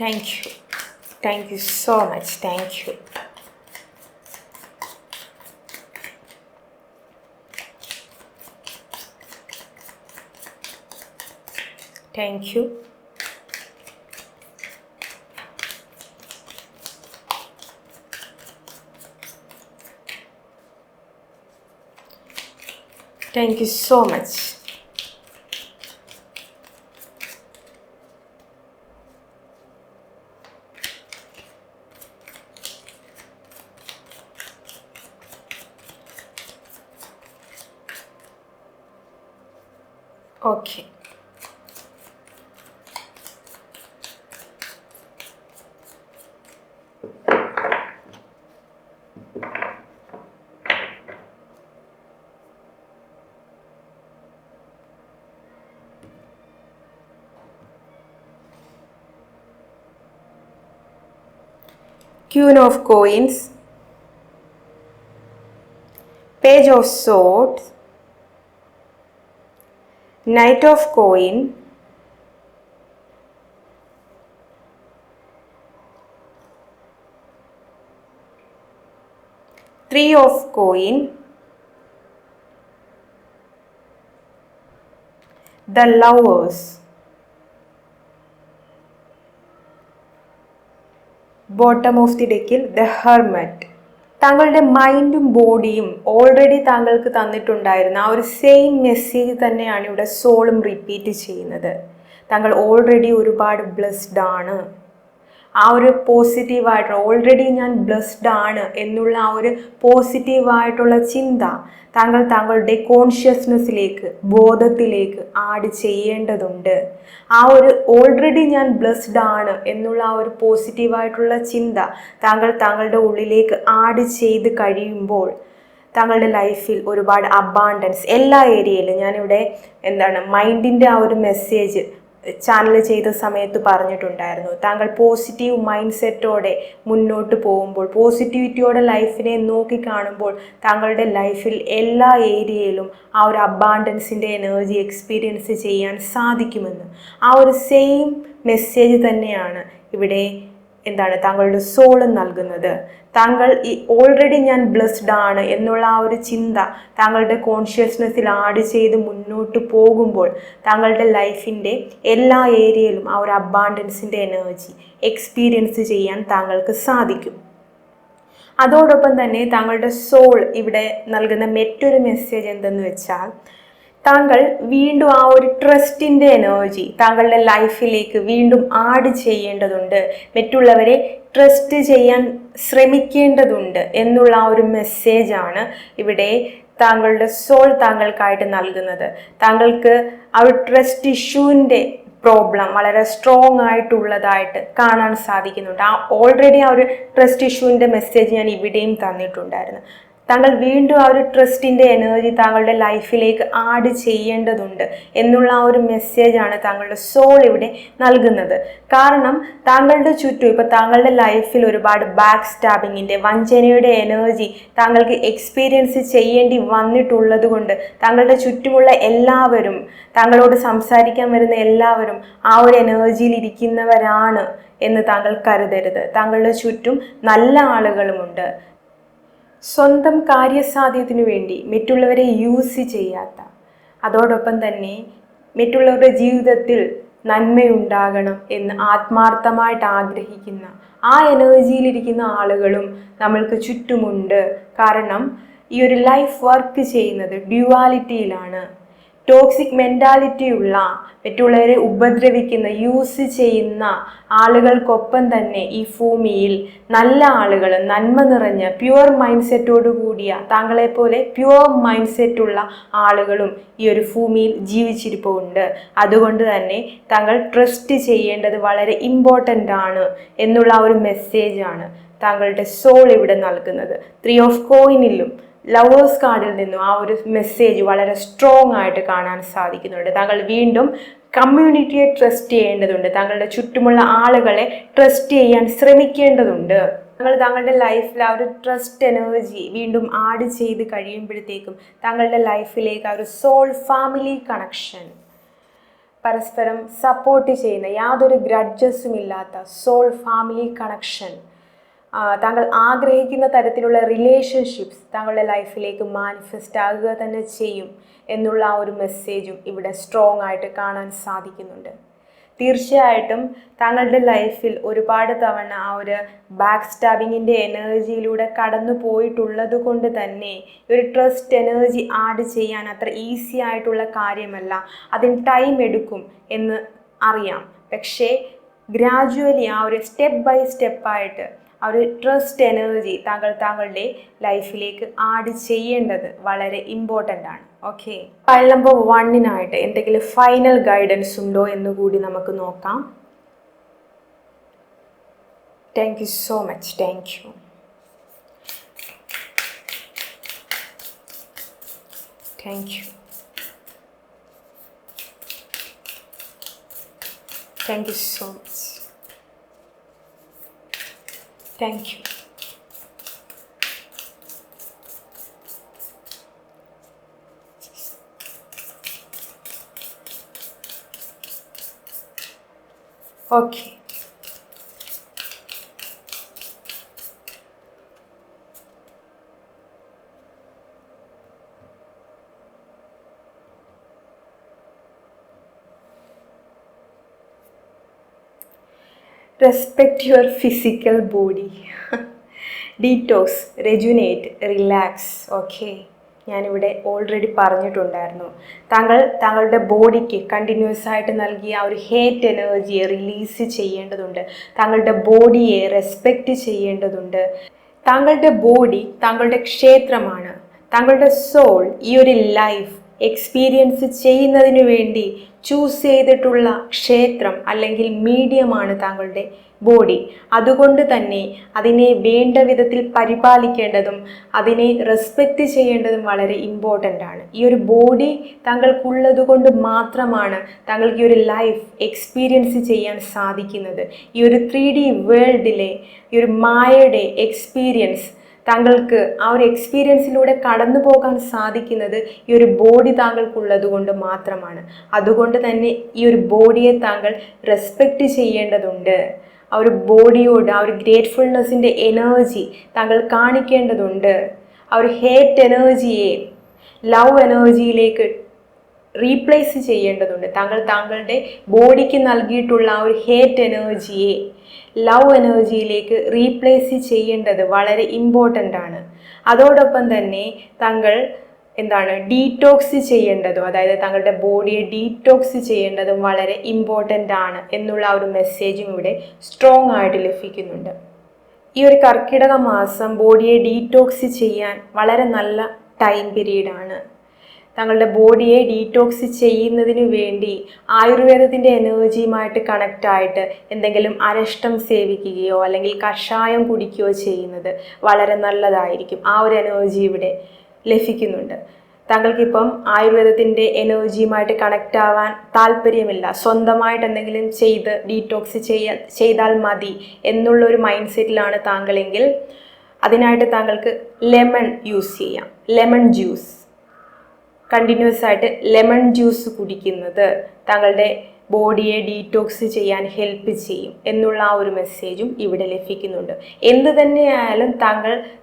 Thank you so much. Thank you. Thank you. Thank you so much. Okay. Queen of Coins, Page of Swords, Knight of Coin, Three of coin, the lovers, bottom of the ഡെക്കിൽ the hermit. താങ്കളുടെ മൈൻഡും ബോഡിയും already താങ്കൾക്ക് തന്നിട്ടുണ്ടായിരുന്ന ആ ഒരു same message തന്നെയാണ് ഇവിടെ സോളും repeat ചെയ്യുന്നത്. താങ്കൾ ഓൾറെഡി ഒരുപാട് ബ്ലെസ്ഡ് ആണ്. ആ ഒരു പോസിറ്റീവായിട്ട് ഓൾറെഡി ഞാൻ ബ്ലെസ്ഡ് ആണ് എന്നുള്ള ആ ഒരു പോസിറ്റീവായിട്ടുള്ള ചിന്ത താങ്കളുടെ കോൺഷ്യസ്നെസ്സിലേക്ക്, ബോധത്തിലേക്ക് ആഡ് ചെയ്യേണ്ടതുണ്ട്. ആ ഒരു ഓൾറെഡി ഞാൻ ബ്ലെസ്ഡ് ആണ് എന്നുള്ള ആ ഒരു പോസിറ്റീവായിട്ടുള്ള ചിന്ത താങ്കളുടെ ഉള്ളിലേക്ക് ആഡ് ചെയ്ത് കഴിയുമ്പോൾ താങ്കളുടെ ലൈഫിൽ ഒരുപാട് അബാണ്ടൻസ് എല്ലാ ഏരിയയിലും, ഞാനിവിടെ മൈൻഡിൻ്റെ ആ ഒരു മെസ്സേജ് ചാനൽ ചെയ്ത സമയത്ത് പറഞ്ഞിട്ടുണ്ടായിരുന്നു. താങ്കൾ പോസിറ്റീവ് മൈൻഡ് സെറ്റോടെ മുന്നോട്ട് പോകുമ്പോൾ, പോസിറ്റിവിറ്റിയോടെ ലൈഫിനെ നോക്കിക്കാണുമ്പോൾ താങ്കളുടെ ലൈഫിൽ എല്ലാ ഏരിയയിലും ആ ഒരു അബാണ്ടൻസിൻ്റെ എനർജി എക്സ്പീരിയൻസ് ചെയ്യാൻ സാധിക്കുമെന്ന്. ആ ഒരു സെയിം മെസ്സേജ് തന്നെയാണ് ഇവിടെ താങ്കളുടെ സോൾ നൽകുന്നത്. താങ്കൾ ഈ ഓൾറെഡി ഞാൻ ബ്ലെസ്ഡ് ആണ് എന്നുള്ള ആ ഒരു ചിന്ത താങ്കളുടെ കോൺഷ്യസ്നെസ്സിൽ ആഡ് ചെയ്ത് മുന്നോട്ട് പോകുമ്പോൾ താങ്കളുടെ ലൈഫിൻ്റെ എല്ലാ ഏരിയയിലും ആ ഒരു അബാണ്ടൻസിൻ്റെ എനർജി എക്സ്പീരിയൻസ് ചെയ്യാൻ താങ്കൾക്ക് സാധിക്കും. അതോടൊപ്പം തന്നെ താങ്കളുടെ സോൾ ഇവിടെ നൽകുന്ന മറ്റൊരു മെസ്സേജ് എന്തെന്ന് വെച്ചാൽ, താങ്കൾ വീണ്ടും ആ ഒരു ട്രസ്റ്റിൻ്റെ എനർജി താങ്കളുടെ ലൈഫിലേക്ക് വീണ്ടും ആഡ് ചെയ്യേണ്ടതുണ്ട്. മറ്റുള്ളവരെ ട്രസ്റ്റ് ചെയ്യാൻ ശ്രമിക്കേണ്ടതുണ്ട് എന്നുള്ള ആ ഒരു മെസ്സേജാണ് ഇവിടെ താങ്കളുടെ സോൾ താങ്കൾക്കായിട്ട് നൽകുന്നത്. താങ്കൾക്ക് ആ ഒരു ട്രസ്റ്റ് ഇഷ്യൂവിൻ്റെ പ്രോബ്ലം വളരെ സ്ട്രോങ് ആയിട്ടുള്ളതായിട്ട് കാണാൻ സാധിക്കുന്നുണ്ട്. ഓൾറെഡി ആ ഒരു ട്രസ്റ്റ് ഇഷ്യൂവിൻ്റെ മെസ്സേജ് ഞാൻ ഇവിടെയും തന്നിട്ടുണ്ടായിരുന്നു. താങ്കൾ വീണ്ടും ആ ഒരു ട്രസ്റ്റിൻ്റെ എനർജി താങ്കളുടെ ലൈഫിലേക്ക് ആഡ് ചെയ്യേണ്ടതുണ്ട് എന്നുള്ള ആ ഒരു മെസ്സേജാണ് താങ്കളുടെ സോൾ ഇവിടെ നൽകുന്നത്. കാരണം താങ്കളുടെ ചുറ്റും ഇപ്പോൾ താങ്കളുടെ ലൈഫിൽ ഒരുപാട് ബാക്ക് സ്റ്റാബിങ്ങിൻ്റെ, വഞ്ചനയുടെ എനർജി താങ്കൾക്ക് എക്സ്പീരിയൻസ് ചെയ്യേണ്ടി വന്നിട്ടുള്ളത് കൊണ്ട് താങ്കളുടെ ചുറ്റുമുള്ള എല്ലാവരും, താങ്കളോട് സംസാരിക്കാൻ വരുന്ന എല്ലാവരും ആ ഒരു എനർജിയിൽ ഇരിക്കുന്നവരാണ് എന്ന് താങ്കൾ കരുതരുത്. താങ്കളുടെ ചുറ്റും നല്ല ആളുകളുമുണ്ട്. സ്വന്തം കാര്യസാധ്യത്തിനു വേണ്ടി മറ്റുള്ളവരെ യൂസ് ചെയ്യാത്ത, അതോടൊപ്പം തന്നെ മറ്റുള്ളവരുടെ ജീവിതത്തിൽ നന്മയുണ്ടാകണം എന്ന് ആത്മാർത്ഥമായിട്ട് ആഗ്രഹിക്കുന്ന ആ എനർജിയിലിരിക്കുന്ന ആളുകളും നമ്മൾക്ക് ചുറ്റുമുണ്ട്. കാരണം ഈ ഒരു ലൈഫ് വർക്ക് ചെയ്യുന്നത് ഡ്യുവാലിറ്റിയിലാണ്. ടോക്സിക് മെൻറ്റാലിറ്റിയുള്ള, മറ്റുള്ളവരെ ഉപദ്രവിക്കുന്ന, യൂസ് ചെയ്യുന്ന ആളുകൾക്കൊപ്പം തന്നെ ഈ ഭൂമിയിൽ നല്ല ആളുകൾ, നന്മ നിറഞ്ഞ പ്യുവർ മൈൻഡ് സെറ്റോടു കൂടിയ താങ്കളെപ്പോലെ പ്യുവർ മൈൻഡ് സെറ്റുള്ള ആളുകളും ഈ ഒരു ഭൂമിയിൽ ജീവിച്ചിരിപ്പുണ്ട്. അതുകൊണ്ട് തന്നെ താങ്കൾ ട്രസ്റ്റ് ചെയ്യേണ്ടത് വളരെ ഇമ്പോർട്ടൻ്റ് ആണ് എന്നുള്ള ആ ഒരു മെസ്സേജാണ് താങ്കളുടെ സോൾ ഇവിടെ നൽകുന്നത്. 3 ഓഫ് കോയിനിലും ലവേഴ്സ് കാർഡിൽ നിന്നും ആ ഒരു മെസ്സേജ് വളരെ സ്ട്രോങ് ആയിട്ട് കാണാൻ സാധിക്കുന്നുണ്ട്. താങ്കൾ വീണ്ടും കമ്മ്യൂണിറ്റിയെ ട്രസ്റ്റ് ചെയ്യേണ്ടതുണ്ട്. താങ്കളുടെ ചുറ്റുമുള്ള ആളുകളെ ട്രസ്റ്റ് ചെയ്യാൻ ശ്രമിക്കേണ്ടതുണ്ട്. താങ്കളുടെ ലൈഫിൽ ആ ഒരു ട്രസ്റ്റ് എനർജി വീണ്ടും ആഡ് ചെയ്ത് കഴിയുമ്പോഴത്തേക്കും താങ്കളുടെ ലൈഫിലേക്ക് ആ ഒരു സോൾ ഫാമിലി കണക്ഷൻ, പരസ്പരം സപ്പോർട്ട് ചെയ്യുന്ന, യാതൊരു ഗ്രഡ്ജസും ഇല്ലാത്ത സോൾ ഫാമിലി കണക്ഷൻ, താങ്കൾ ആഗ്രഹിക്കുന്ന തരത്തിലുള്ള റിലേഷൻഷിപ്സ് താങ്കളുടെ ലൈഫിലേക്ക് മാനിഫെസ്റ്റ് ആകുക തന്നെ ചെയ്യും എന്നുള്ള ആ ഒരു മെസ്സേജും ഇവിടെ സ്ട്രോങ് ആയിട്ട് കാണാൻ സാധിക്കുന്നുണ്ട്. തീർച്ചയായിട്ടും താങ്കളുടെ ലൈഫിൽ ഒരുപാട് തവണ ആ ഒരു ബാക്ക് സ്റ്റാബിങ്ങിൻ്റെ എനർജിയിലൂടെ കടന്നു പോയിട്ടുള്ളത് കൊണ്ട് തന്നെ ഒരു ട്രസ്റ്റ് എനർജി ആഡ് ചെയ്യാൻ അത്ര ഈസി ആയിട്ടുള്ള കാര്യമല്ല. അതിന് ടൈം എടുക്കും എന്ന് അറിയാം. പക്ഷേ ഗ്രാജുവലി ആ ഒരു സ്റ്റെപ്പ് ബൈ സ്റ്റെപ്പായിട്ട് ആ ഒരു ട്രസ്റ്റ് എനർജി താങ്കളുടെ ലൈഫിലേക്ക് ആഡ് ചെയ്യേണ്ടത് വളരെ ഇമ്പോർട്ടൻ്റ് ആണ്. ഓക്കെ, ഫയൽ നമ്പർ 1 എന്തെങ്കിലും ഫൈനൽ ഗൈഡൻസ് ഉണ്ടോ എന്ന് കൂടി നമുക്ക് നോക്കാം. Thank you so much. Thank you. Thank you. Thank you so much. Thank you. Okay. Respect your physical body. Detox, rejuvenate, relax. Okay, ഞാനിവിടെ ഓൾറെഡി പറഞ്ഞിട്ടുണ്ടായിരുന്നു. താങ്കളുടെ ബോഡിക്ക് കണ്ടിന്യൂസ് ആയിട്ട് നൽകിയ ആ ഒരു ഹേറ്റ് എനർജിയെ റിലീസ് ചെയ്യേണ്ടതുണ്ട്. താങ്കളുടെ ബോഡിയെ റെസ്പെക്റ്റ് ചെയ്യേണ്ടതുണ്ട്. താങ്കളുടെ ബോഡി താങ്കളുടെ ക്ഷേത്രമാണ്. താങ്കളുടെ സോൾ ഈ ഒരു ലൈഫ് എക്സ്പീരിയൻസ് ചെയ്യുന്നതിന് വേണ്ടി ചൂസ് ചെയ്തിട്ടുള്ള ക്ഷേത്രം അല്ലെങ്കിൽ മീഡിയമാണ് താങ്കളുടെ ബോഡി. അതുകൊണ്ട് തന്നെ അതിനെ വേണ്ട വിധത്തിൽ പരിപാലിക്കേണ്ടതും അതിനെ റെസ്പെക്റ്റ് ചെയ്യേണ്ടതും വളരെ ഇമ്പോർട്ടൻ്റ് ആണ്. ഈ ഒരു ബോഡി താങ്കൾക്കുള്ളത് കൊണ്ട് മാത്രമാണ് താങ്കൾക്ക് ഈ ഒരു ലൈഫ് എക്സ്പീരിയൻസ് ചെയ്യാൻ സാധിക്കുന്നത്. ഈ ഒരു 3D വേൾഡിലെ ഈ ഒരു മായയുടെ എക്സ്പീരിയൻസ് താങ്കൾക്ക് ആ ഒരു എക്സ്പീരിയൻസിലൂടെ കടന്നു പോകാൻ സാധിക്കുന്നത് ഈ ഒരു ബോഡി താങ്കൾക്കുള്ളത് കൊണ്ട് മാത്രമാണ്. അതുകൊണ്ട് തന്നെ ഈ ഒരു ബോഡിയെ താങ്കൾ റെസ്പെക്റ്റ് ചെയ്യേണ്ടതുണ്ട്. ആ ഒരു ബോഡിയോട് ആ ഒരു ഗ്രേറ്റ്ഫുൾനെസ്സിൻ്റെ എനർജി താങ്കൾ കാണിക്കേണ്ടതുണ്ട്. ആ ഒരു ഹേറ്റ് എനർജിയെ ലവ് എനർജിയിലേക്ക് റീപ്ലേസ് ചെയ്യേണ്ടതുണ്ട്. താങ്കളുടെ ബോഡിക്ക് നൽകിയിട്ടുള്ള ആ ഒരു ഹേറ്റ് എനർജിയെ ലവ് എനർജിയിലേക്ക് റീപ്ലേസ് ചെയ്യേണ്ടത് വളരെ ഇമ്പോർട്ടൻ്റ് ആണ്. അതോടൊപ്പം തന്നെ താങ്കൾ ഡീറ്റോക്സ് ചെയ്യേണ്ടതും, അതായത് താങ്കളുടെ ബോഡിയെ ഡീറ്റോക്സ് ചെയ്യേണ്ടതും വളരെ ഇമ്പോർട്ടൻ്റ് ആണ് എന്നുള്ള ഒരു മെസ്സേജും ഇവിടെ സ്ട്രോങ് ആയിട്ട് ലഭിക്കുന്നുണ്ട്. ഈ ഒരു കർക്കിടക മാസം ബോഡിയെ ഡീറ്റോക്സ് ചെയ്യാൻ വളരെ നല്ല ടൈം പീരീഡാണ്. താങ്കളുടെ ബോഡിയെ ഡീറ്റോക്സ് ചെയ്യുന്നതിന് വേണ്ടി ആയുർവേദത്തിൻ്റെ എനർജിയുമായിട്ട് കണക്റ്റായിട്ട് എന്തെങ്കിലും അരിഷ്ടം സേവിക്കുകയോ അല്ലെങ്കിൽ കഷായം കുടിക്കുകയോ ചെയ്യുന്നത് വളരെ നല്ലതായിരിക്കും. ആ ഒരു എനർജി ഇവിടെ ലഭിക്കുന്നുണ്ട്. താങ്കൾക്കിപ്പം ആയുർവേദത്തിൻ്റെ എനർജിയുമായിട്ട് കണക്റ്റ് ആവാൻ താല്പര്യമില്ല, സ്വന്തമായിട്ട് എന്തെങ്കിലും ചെയ്ത് ഡീറ്റോക്സ് ചെയ്താൽ മതി എന്നുള്ളൊരു മൈൻഡ് സെറ്റിലാണ് താങ്കളെങ്കിൽ അതിനായിട്ട് താങ്കൾക്ക് ലെമൺ യൂസ് ചെയ്യാം. ലെമൺ ജ്യൂസ്, കണ്ടിന്യൂസ് ആയിട്ട് ലെമൺ ജ്യൂസ് കുടിക്കുന്നത് താങ്കളുടെ ബോഡിയെ ഡീറ്റോക്സ് ചെയ്യാൻ ഹെൽപ്പ് ചെയ്യും എന്നുള്ള ആ ഒരു മെസ്സേജും ഇവിടെ ലഭിക്കുന്നുണ്ട്. എന്ത് തന്നെയായാലും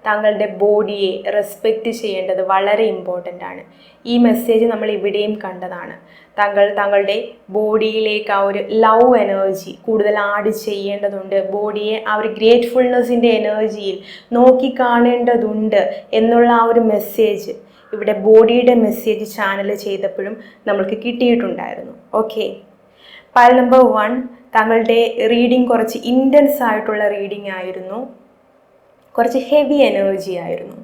താങ്കളുടെ ബോഡിയെ റെസ്പെക്റ്റ് ചെയ്യേണ്ടത് വളരെ ഇമ്പോർട്ടൻ്റ് ആണ്. ഈ മെസ്സേജ് നമ്മൾ ഇവിടെയും കണ്ടതാണ്. താങ്കളുടെ ബോഡിയിലേക്ക് ആ ഒരു ലവ് എനർജി കൂടുതൽ ആഡ് ചെയ്യേണ്ടതുണ്ട്. ബോഡിയെ ആ ഒരു ഗ്രേറ്റ്ഫുൾനെസ്സിൻ്റെ എനർജിയിൽ നോക്കിക്കാണേണ്ടതുണ്ട് എന്നുള്ള ആ ഒരു മെസ്സേജ് ഇവിടെ ബോഡിയുടെ മെസ്സേജ് ചാനൽ ചെയ്തപ്പോഴും നമ്മൾക്ക് കിട്ടിയിട്ടുണ്ടായിരുന്നു. ഓക്കെ, പൈൽ നമ്പർ 1, താങ്കളുടെ റീഡിങ് കുറച്ച് ഇൻറ്റൻസ് ആയിട്ടുള്ള റീഡിംഗ് ആയിരുന്നു, കുറച്ച് ഹെവി എനർജി ആയിരുന്നു.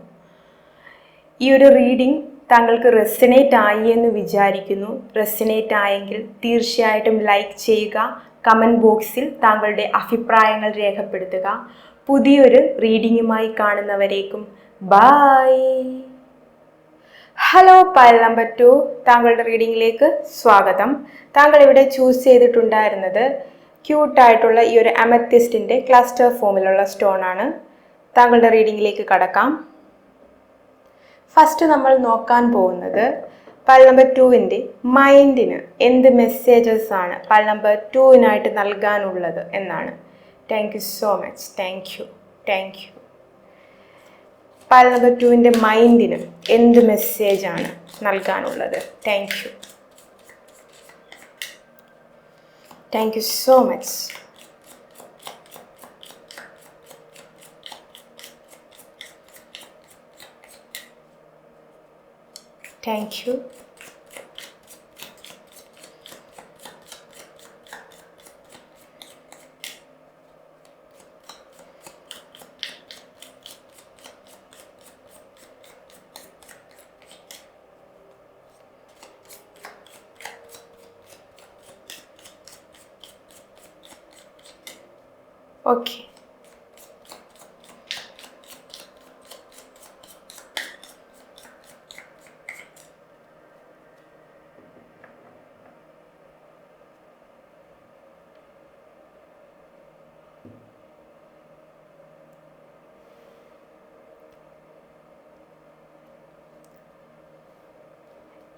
ഈ ഒരു റീഡിംഗ് താങ്കൾക്ക് റെസനേറ്റ് ആയി എന്ന് വിചാരിക്കുന്നു. റെസനേറ്റ് ആയെങ്കിൽ തീർച്ചയായിട്ടും ലൈക്ക് ചെയ്യുക, കമൻറ്റ് ബോക്സിൽ താങ്കളുടെ അഭിപ്രായങ്ങൾ രേഖപ്പെടുത്തുക. പുതിയൊരു റീഡിങ്ങുമായി കാണുന്നവരേക്കും ബൈ. ഹലോ, പൈൽ നമ്പർ 2, താങ്കളുടെ റീഡിങ്ങിലേക്ക് സ്വാഗതം. താങ്കൾ ഇവിടെ ചൂസ് ചെയ്തിട്ടുണ്ടായിരുന്നത് ക്യൂട്ടായിട്ടുള്ള ഈ ഒരു അമത്തിസ്റ്റിൻ്റെ ക്ലസ്റ്റർ ഫോമിലുള്ള സ്റ്റോണാണ്. താങ്കളുടെ റീഡിങ്ങിലേക്ക് കടക്കാം. ഫസ്റ്റ് നമ്മൾ നോക്കാൻ പോകുന്നത് പൈൽ നമ്പർ 2വിൻ്റെ മൈൻഡിന് എന്ത് മെസ്സേജസ് ആണ് പൈൽ നമ്പർ 2വിനായിട്ട് നൽകാനുള്ളത് എന്നാണ്. Thank you so much. Thank you. Pile number 2വിൻ്റെ മൈൻഡിന് എന്ത് മെസ്സേജാണ് നൽകാനുള്ളത്? Thank you so much. Thank you. Okay,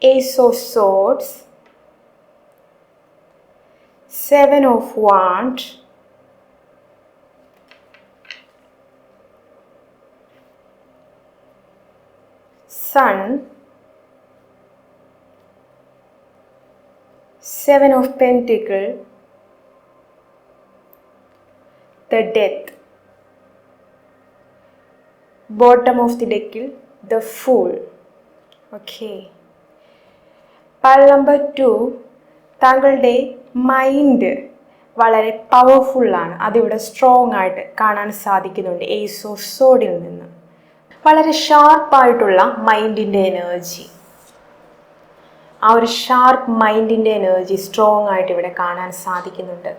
Ace of Swords, 7 of Wands, Sun, 7 of Pentacles, the death. Bottom of the deckil the fool. Okay. പയൽ number 2, താങ്കളുടെ mind വളരെ പവർഫുള്ളാണ്. അതിവിടെ strong ആയിട്ട് കാണാൻ സാധിക്കുന്നുണ്ട് ഏസ് ഓഫ് സോഡിൽ നിന്ന്. വളരെ ഷാർപ്പായിട്ടുള്ള മൈൻഡിൻ്റെ എനർജി, ആ ഒരു ഷാർപ്പ് മൈൻഡിൻ്റെ എനർജി സ്ട്രോങ് ആയിട്ട് ഇവിടെ കാണാൻ സാധിക്കുന്നുണ്ട്.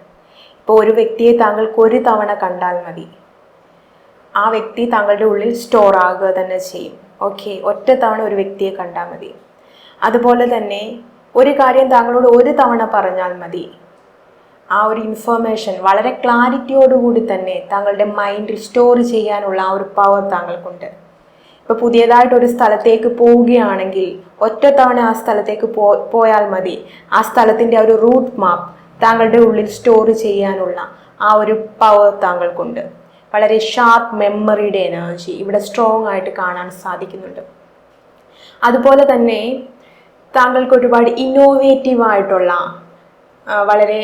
ഇപ്പോൾ ഒരു വ്യക്തിയെ താങ്കൾക്ക് ഒരു തവണ കണ്ടാൽ മതി, ആ വ്യക്തി താങ്കളുടെ ഉള്ളിൽ സ്റ്റോർ ആകുക തന്നെ ചെയ്യും. ഓക്കെ, ഒറ്റ തവണ ഒരു വ്യക്തിയെ കണ്ടാൽ മതി. അതുപോലെ തന്നെ ഒരു കാര്യം താങ്കളോട് ഒരു തവണ പറഞ്ഞാൽ മതി, ആ ഒരു ഇൻഫർമേഷൻ വളരെ ക്ലാരിറ്റിയോടുകൂടി തന്നെ താങ്കളുടെ മൈൻഡിൽ സ്റ്റോർ ചെയ്യാനുള്ള ആ ഒരു പവർ താങ്കൾക്കുണ്ട്. ഇപ്പോൾ പുതിയതായിട്ടൊരു സ്ഥലത്തേക്ക് പോവുകയാണെങ്കിൽ ഒറ്റ തവണ ആ സ്ഥലത്തേക്ക് പോയാൽ മതി, ആ സ്ഥലത്തിൻ്റെ ആ ഒരു റൂട്ട് മാപ്പ് താങ്കളുടെ ഉള്ളിൽ സ്റ്റോർ ചെയ്യാനുള്ള ആ ഒരു പവർ താങ്കൾക്കുണ്ട്. വളരെ ഷാർപ്പ് മെമ്മറിയുടെ എനർജി ഇവിടെ സ്ട്രോങ് ആയിട്ട് കാണാൻ സാധിക്കുന്നുണ്ട്. അതുപോലെ തന്നെ താങ്കൾക്ക് ഒരുപാട് ഇന്നോവേറ്റീവായിട്ടുള്ള, വളരെ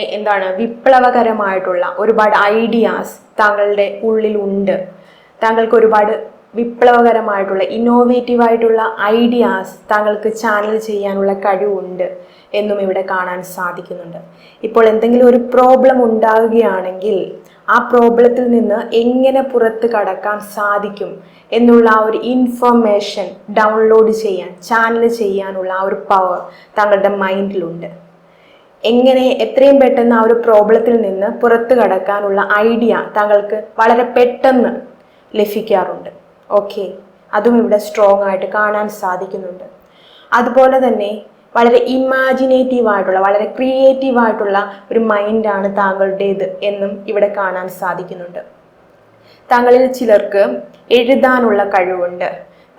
വിപ്ലവകരമായിട്ടുള്ള ഒരുപാട് ഐഡിയാസ് താങ്കളുടെ ഉള്ളിലുണ്ട്. താങ്കൾക്ക് ഒരുപാട് വിപ്ലവകരമായിട്ടുള്ള ഇന്നോവേറ്റീവായിട്ടുള്ള ഐഡിയാസ് താങ്കൾക്ക് ചാനൽ ചെയ്യാനുള്ള കഴിവുണ്ട് എന്നും ഇവിടെ കാണാൻ സാധിക്കുന്നുണ്ട്. ഇപ്പോൾ എന്തെങ്കിലും ഒരു പ്രോബ്ലം ഉണ്ടാവുകയാണെങ്കിൽ ആ പ്രോബ്ലത്തിൽ നിന്ന് എങ്ങനെ പുറത്ത് കടക്കാൻ സാധിക്കും എന്നുള്ള ആ ഒരു ഇൻഫർമേഷൻ ഡൗൺലോഡ് ചെയ്യാൻ, ചാനൽ ചെയ്യാനുള്ള ആ ഒരു പവർ താങ്കളുടെ മൈൻഡിലുണ്ട്. എങ്ങനെ എത്രയും പെട്ടെന്ന് ആ ഒരു പ്രോബ്ലത്തിൽ നിന്ന് പുറത്ത് കടക്കാനുള്ള ഐഡിയ താങ്കൾക്ക് വളരെ പെട്ടെന്ന് ലഭിക്കാറുണ്ട്. ഓക്കെ, അതും ഇവിടെ സ്ട്രോങ് ആയിട്ട് കാണാൻ സാധിക്കുന്നുണ്ട്. അതുപോലെ തന്നെ വളരെ ഇമാജിനേറ്റീവായിട്ടുള്ള, വളരെ ക്രിയേറ്റീവായിട്ടുള്ള ഒരു മൈൻഡാണ് താങ്കളുടേത് എന്നും ഇവിടെ കാണാൻ സാധിക്കുന്നുണ്ട്. താങ്കളിൽ ചിലർക്ക് എഴുതാനുള്ള കഴിവുണ്ട്.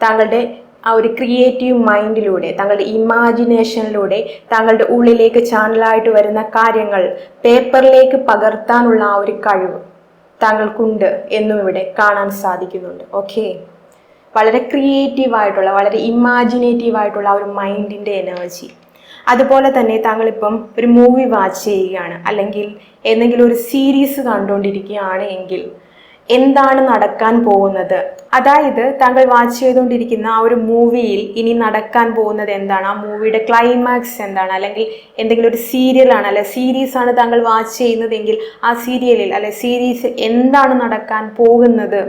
താങ്കളുടെ ആ ഒരു ക്രിയേറ്റീവ് മൈൻഡിലൂടെ, താങ്കളുടെ ഇമാജിനേഷനിലൂടെ താങ്കളുടെ ഉള്ളിലേക്ക് ചാനലായിട്ട് വരുന്ന കാര്യങ്ങൾ പേപ്പറിലേക്ക് പകർത്താനുള്ള ആ ഒരു കഴിവ് താങ്കൾക്കുണ്ട് എന്നും ഇവിടെ കാണാൻ സാധിക്കുന്നുണ്ട്. ഓക്കെ, വളരെ ക്രിയേറ്റീവായിട്ടുള്ള, വളരെ ഇമാജിനേറ്റീവായിട്ടുള്ള ഒരു മൈൻഡിൻ്റെ എനർജി. അതുപോലെ തന്നെ താങ്കളിപ്പം ഒരു മൂവി വാച്ച് ചെയ്യുകയാണ്, അല്ലെങ്കിൽ എന്തെങ്കിലും ഒരു സീരീസ് കണ്ടുകൊണ്ടിരിക്കുകയാണ് എങ്കിൽ എന്താണ് നടക്കാൻ പോകുന്നത്, അതായത് താങ്കൾ വാച്ച് ചെയ്തുകൊണ്ടിരിക്കുന്ന ആ ഒരു മൂവിയിൽ ഇനി നടക്കാൻ പോകുന്നത് എന്താണ്, ആ മൂവിയുടെ ക്ലൈമാക്സ് എന്താണ്, അല്ലെങ്കിൽ എന്തെങ്കിലും ഒരു സീരിയലാണ് അല്ലെ സീരീസാണ് താങ്കൾ വാച്ച് ചെയ്യുന്നതെങ്കിൽ ആ സീരിയലിൽ അല്ലെ സീരീസിൽ എന്താണ് നടക്കാൻ പോകുന്നത്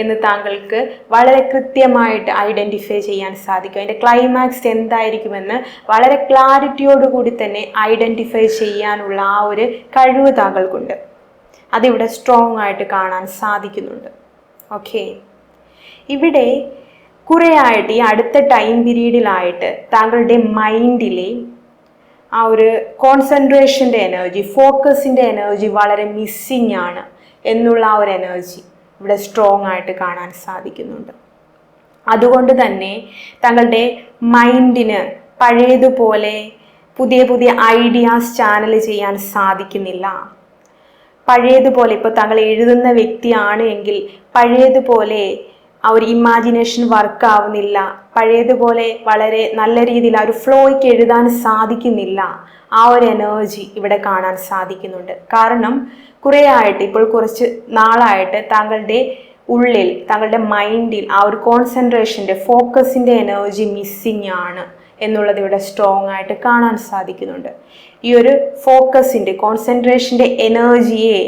എന്ന് താങ്കൾക്ക് വളരെ കൃത്യമായിട്ട് ഐഡൻറ്റിഫൈ ചെയ്യാൻ സാധിക്കും. അതിൻ്റെ ക്ലൈമാക്സ് എന്തായിരിക്കുമെന്ന് വളരെ ക്ലാരിറ്റിയോടുകൂടി തന്നെ ഐഡൻറ്റിഫൈ ചെയ്യാനുള്ള ആ ഒരു കഴിവ് താങ്കൾക്കുണ്ട്. അതിവിടെ സ്ട്രോങ് ആയിട്ട് കാണാൻ സാധിക്കുന്നുണ്ട്. ഓക്കെ, ഇവിടെ കുറേ ആയിട്ട് ഈ അടുത്ത ടൈം പീരീഡിലായിട്ട് താങ്കളുടെ മൈൻഡിലെ ആ ഒരു കോൺസെൻട്രേഷൻ്റെ എനർജി, ഫോക്കസിൻ്റെ എനർജി വളരെ മിസ്സിങ് ആണ് എന്നുള്ള ആ ഒരു എനർജി ഇവിടെ സ്ട്രോങ് ആയിട്ട് കാണാൻ സാധിക്കുന്നുണ്ട്. അതുകൊണ്ട് തന്നെ താങ്കളുടെ മൈൻഡിന് പഴയതുപോലെ പുതിയ പുതിയ ഐഡിയാസ് ചാനൽ ചെയ്യാൻ സാധിക്കുന്നില്ല. പഴയതുപോലെ ഇപ്പോൾ താങ്കൾ എഴുതുന്ന വ്യക്തിയാണ് എങ്കിൽ പഴയതുപോലെ ആ ഒരു ഇമാജിനേഷൻ വർക്ക് ആവുന്നില്ല, പഴയതുപോലെ വളരെ നല്ല രീതിയിൽ ആ ഒരു ഫ്ലോയ്ക്ക് എഴുതാൻ സാധിക്കുന്നില്ല. ആ ഒരു എനർജി ഇവിടെ കാണാൻ സാധിക്കുന്നുണ്ട്. കാരണം കുറേ ആയിട്ട്, ഇപ്പോൾ കുറച്ച് നാളായിട്ട് താങ്കളുടെ ഉള്ളിൽ, താങ്കളുടെ മൈൻഡിൽ ആ ഒരു കോൺസെൻട്രേഷൻ്റെ, ഫോക്കസിൻ്റെ എനർജി മിസ്സിങ് ആണ് എന്നുള്ളത് ഇവിടെ സ്ട്രോങ് ആയിട്ട് കാണാൻ സാധിക്കുന്നുണ്ട്. ഈ ഒരു ഫോക്കസിൻ്റെ, കോൺസെൻട്രേഷൻ്റെ എനർജിയെ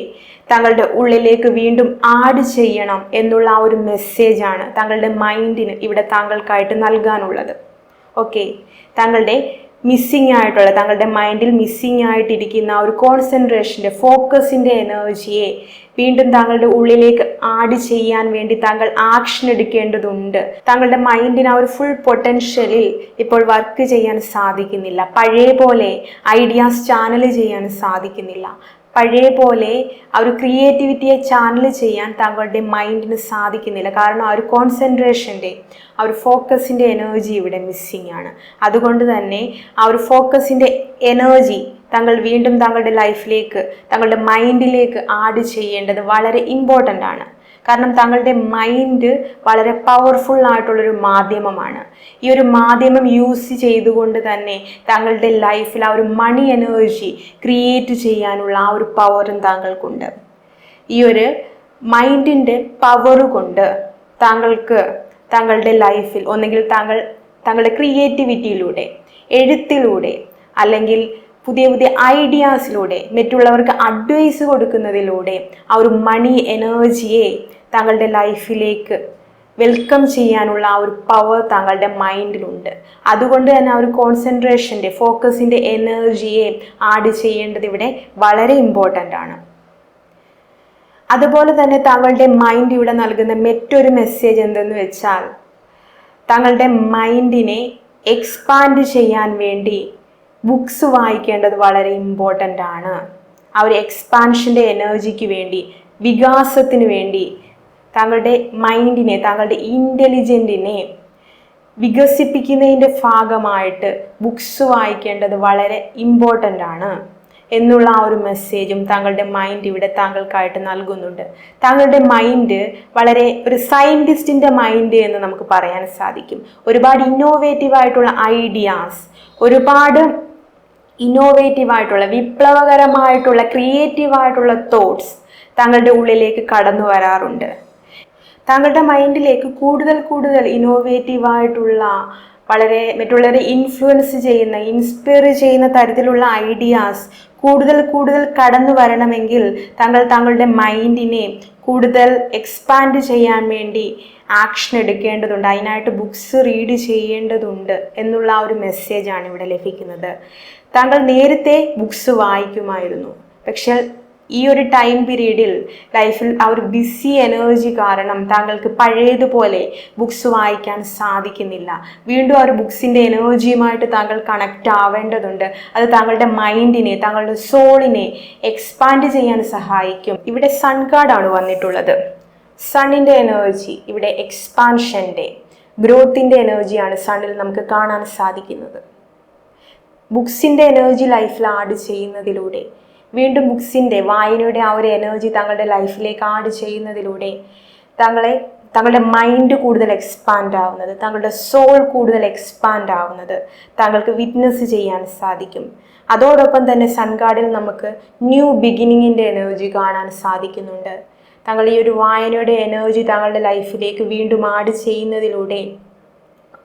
താങ്കളുടെ ഉള്ളിലേക്ക് വീണ്ടും ആഡ് ചെയ്യണം എന്നുള്ള ആ ഒരു മെസ്സേജാണ് താങ്കളുടെ മൈൻഡിന് ഇവിടെ താങ്കൾക്കായിട്ട് നൽകാനുള്ളത്. ഓക്കെ, താങ്കളുടെ മിസ്സിങ് ആയിട്ടുള്ള, താങ്കളുടെ മൈൻഡിൽ മിസ്സിങ് ആയിട്ടിരിക്കുന്ന ആ ഒരു കോൺസെൻട്രേഷൻ്റെ, ഫോക്കസിൻ്റെ എനർജിയെ വീണ്ടും താങ്കളുടെ ഉള്ളിലേക്ക് ആഡ് ചെയ്യാൻ വേണ്ടി താങ്കൾ ആക്ഷൻ എടുക്കേണ്ടതുണ്ട്. താങ്കളുടെ മൈൻഡിന് ആ ഒരു ഫുൾ പൊട്ടൻഷ്യലിൽ ഇപ്പോൾ വർക്ക് ചെയ്യാൻ സാധിക്കുന്നില്ല. പഴയ പോലെ ഐഡിയാസ് ചാനൽ ചെയ്യാൻ സാധിക്കുന്നില്ല. പഴയ പോലെ ആ ഒരു ക്രിയേറ്റിവിറ്റിയെ ചാനൽ ചെയ്യാൻ താങ്കളുടെ മൈൻഡിന് സാധിക്കുന്നില്ല. കാരണം ആ ഒരു കോൺസെൻട്രേഷൻ്റെ, ആ ഒരു ഫോക്കസിൻ്റെ എനർജി ഇവിടെ മിസ്സിങ് ആണ്. അതുകൊണ്ട് തന്നെ ആ ഒരു ഫോക്കസിൻ്റെ എനർജി താങ്കൾ വീണ്ടും താങ്കളുടെ ലൈഫിലേക്ക്, താങ്കളുടെ മൈൻഡിലേക്ക് ആഡ് ചെയ്യേണ്ടത് വളരെ ഇമ്പോർട്ടൻ്റ് ആണ്. കാരണം താങ്കളുടെ മൈൻഡ് വളരെ പവർഫുൾ ആയിട്ടുള്ളൊരു മാധ്യമമാണ്. ഈ ഒരു മാധ്യമം യൂസ് ചെയ്തുകൊണ്ട് തന്നെ താങ്കളുടെ ലൈഫിൽ ആ ഒരു മണി എനർജി ക്രിയേറ്റ് ചെയ്യാനുള്ള ആ ഒരു പവറും താങ്കൾക്കുണ്ട്. ഈ ഒരു മൈൻഡിൻ്റെ പവർ കൊണ്ട് താങ്കൾക്ക് താങ്കളുടെ ലൈഫിൽ ഒന്നെങ്കിൽ താങ്കളുടെ ക്രിയേറ്റിവിറ്റിയിലൂടെ, എഴുത്തിലൂടെ, അല്ലെങ്കിൽ പുതിയ പുതിയ ഐഡിയാസിലൂടെ, മറ്റുള്ളവർക്ക് അഡ്വൈസ് കൊടുക്കുന്നതിലൂടെ ആ ഒരു മണി എനർജിയെ താങ്കളുടെ ലൈഫിലേക്ക് വെൽക്കം ചെയ്യാനുള്ള ആ ഒരു പവർ താങ്കളുടെ മൈൻഡിലുണ്ട്. അതുകൊണ്ട് തന്നെ ആ ഒരു കോൺസെൻട്രേഷൻ്റെ, ഫോക്കസിൻ്റെ എനർജിയെ ആഡ് ചെയ്യേണ്ടത് ഇവിടെ വളരെ ഇമ്പോർട്ടൻ്റ് ആണ്. അതുപോലെ തന്നെ താങ്കളുടെ മൈൻഡ് ഇവിടെ നൽകുന്ന മറ്റൊരു മെസ്സേജ് എന്തെന്ന് വെച്ചാൽ, താങ്കളുടെ മൈൻഡിനെ എക്സ്പാൻഡ് ചെയ്യാൻ വേണ്ടി ബുക്സ് വായിക്കേണ്ടത് വളരെ ഇമ്പോർട്ടൻ്റ് ആണ്. ആ ഒരു എക്സ്പാൻഷൻ്റെ എനർജിക്ക് വേണ്ടി, വികാസത്തിന് വേണ്ടി താങ്കളുടെ മൈൻഡിനെ, താങ്കളുടെ ഇൻ്റലിജൻറ്റിനെ വികസിപ്പിക്കുന്നതിൻ്റെ ഭാഗമായിട്ട് ബുക്സ് വായിക്കേണ്ടത് വളരെ ഇമ്പോർട്ടൻ്റ് ആണ് എന്നുള്ള ആ ഒരു മെസ്സേജും താങ്കളുടെ മൈൻഡ് ഇവിടെ താങ്കൾക്കായിട്ട് നൽകുന്നുണ്ട്. താങ്കളുടെ മൈൻഡ് വളരെ ഒരു സയൻറ്റിസ്റ്റിൻ്റെ മൈൻഡ് എന്ന് നമുക്ക് പറയാൻ സാധിക്കും. ഒരുപാട് ഇന്നോവേറ്റീവായിട്ടുള്ള ഐഡിയാസ്, ഒരുപാട് ഇന്നോവേറ്റീവായിട്ടുള്ള, വിപ്ലവകരമായിട്ടുള്ള, ക്രിയേറ്റീവായിട്ടുള്ള തോട്ട്സ് താങ്കളുടെ ഉള്ളിലേക്ക് കടന്നു വരാറുണ്ട്. താങ്കളുടെ മൈൻഡിലേക്ക് കൂടുതൽ കൂടുതൽ ഇന്നോവേറ്റീവായിട്ടുള്ള, വളരെ മറ്റുള്ളവരെ ഇൻഫ്ലുവൻസ് ചെയ്യുന്ന, ഇൻസ്പയർ ചെയ്യുന്ന തരത്തിലുള്ള ഐഡിയാസ് കൂടുതൽ കൂടുതൽ കടന്നു വരണമെങ്കിൽ താങ്കളുടെ മൈൻഡിനെ കൂടുതൽ എക്സ്പാൻഡ് ചെയ്യാൻ വേണ്ടി ആക്ഷൻ എടുക്കേണ്ടതുണ്ട്. അതിനായിട്ട് ബുക്സ് റീഡ് ചെയ്യേണ്ടതുണ്ട് എന്നുള്ള ആ ഒരു മെസ്സേജാണ് ഇവിടെ ലഭിക്കുന്നത്. താങ്കൾ നേരത്തെ ബുക്സ് വായിക്കുമായിരുന്നു, പക്ഷേ ഈ ഒരു ടൈം പീരീഡിൽ ലൈഫിൽ ആ ഒരു ബിസി എനർജി കാരണം താങ്കൾക്ക് പഴയതുപോലെ ബുക്സ് വായിക്കാൻ സാധിക്കുന്നില്ല. വീണ്ടും ആ ഒരു ബുക്സിൻ്റെ എനർജിയുമായിട്ട് താങ്കൾ കണക്റ്റ് ആവേണ്ടതുണ്ട്. അത് താങ്കളുടെ മൈൻഡിനെ, താങ്കളുടെ സോളിനെ എക്സ്പാൻഡ് ചെയ്യാൻ സഹായിക്കും. ഇവിടെ സൺ കാർഡാണ് വന്നിട്ടുള്ളത്. സണ്ണിൻ്റെ എനർജി ഇവിടെ എക്സ്പാൻഷൻ്റെ, ഗ്രോത്തിൻ്റെ എനർജിയാണ് സണ്ണിൽ നമുക്ക് കാണാൻ സാധിക്കുന്നത്. ബുക്സിൻ്റെ എനർജി ലൈഫിൽ ആഡ് ചെയ്യുന്നതിലൂടെ, വീണ്ടും ബുക്സിൻ്റെ, വായനയുടെ ആ ഒരു എനർജി താങ്കളുടെ ലൈഫിലേക്ക് ആഡ് ചെയ്യുന്നതിലൂടെ താങ്കളുടെ മൈൻഡ് കൂടുതൽ എക്സ്പാൻഡ് ആവുന്നത്, താങ്കളുടെ സോൾ കൂടുതൽ എക്സ്പാൻഡ് ആവുന്നത് താങ്കൾക്ക് വിറ്റ്നസ് ചെയ്യാൻ സാധിക്കും. അതോടൊപ്പം തന്നെ സൺകാർഡിൽ നമുക്ക് ന്യൂ ബിഗിനിങ്ങിൻ്റെ എനർജി കാണാൻ സാധിക്കുന്നുണ്ട്. താങ്കൾ ഈ ഒരു വായനയുടെ എനർജി താങ്കളുടെ ലൈഫിലേക്ക് വീണ്ടും ആഡ് ചെയ്യുന്നതിലൂടെ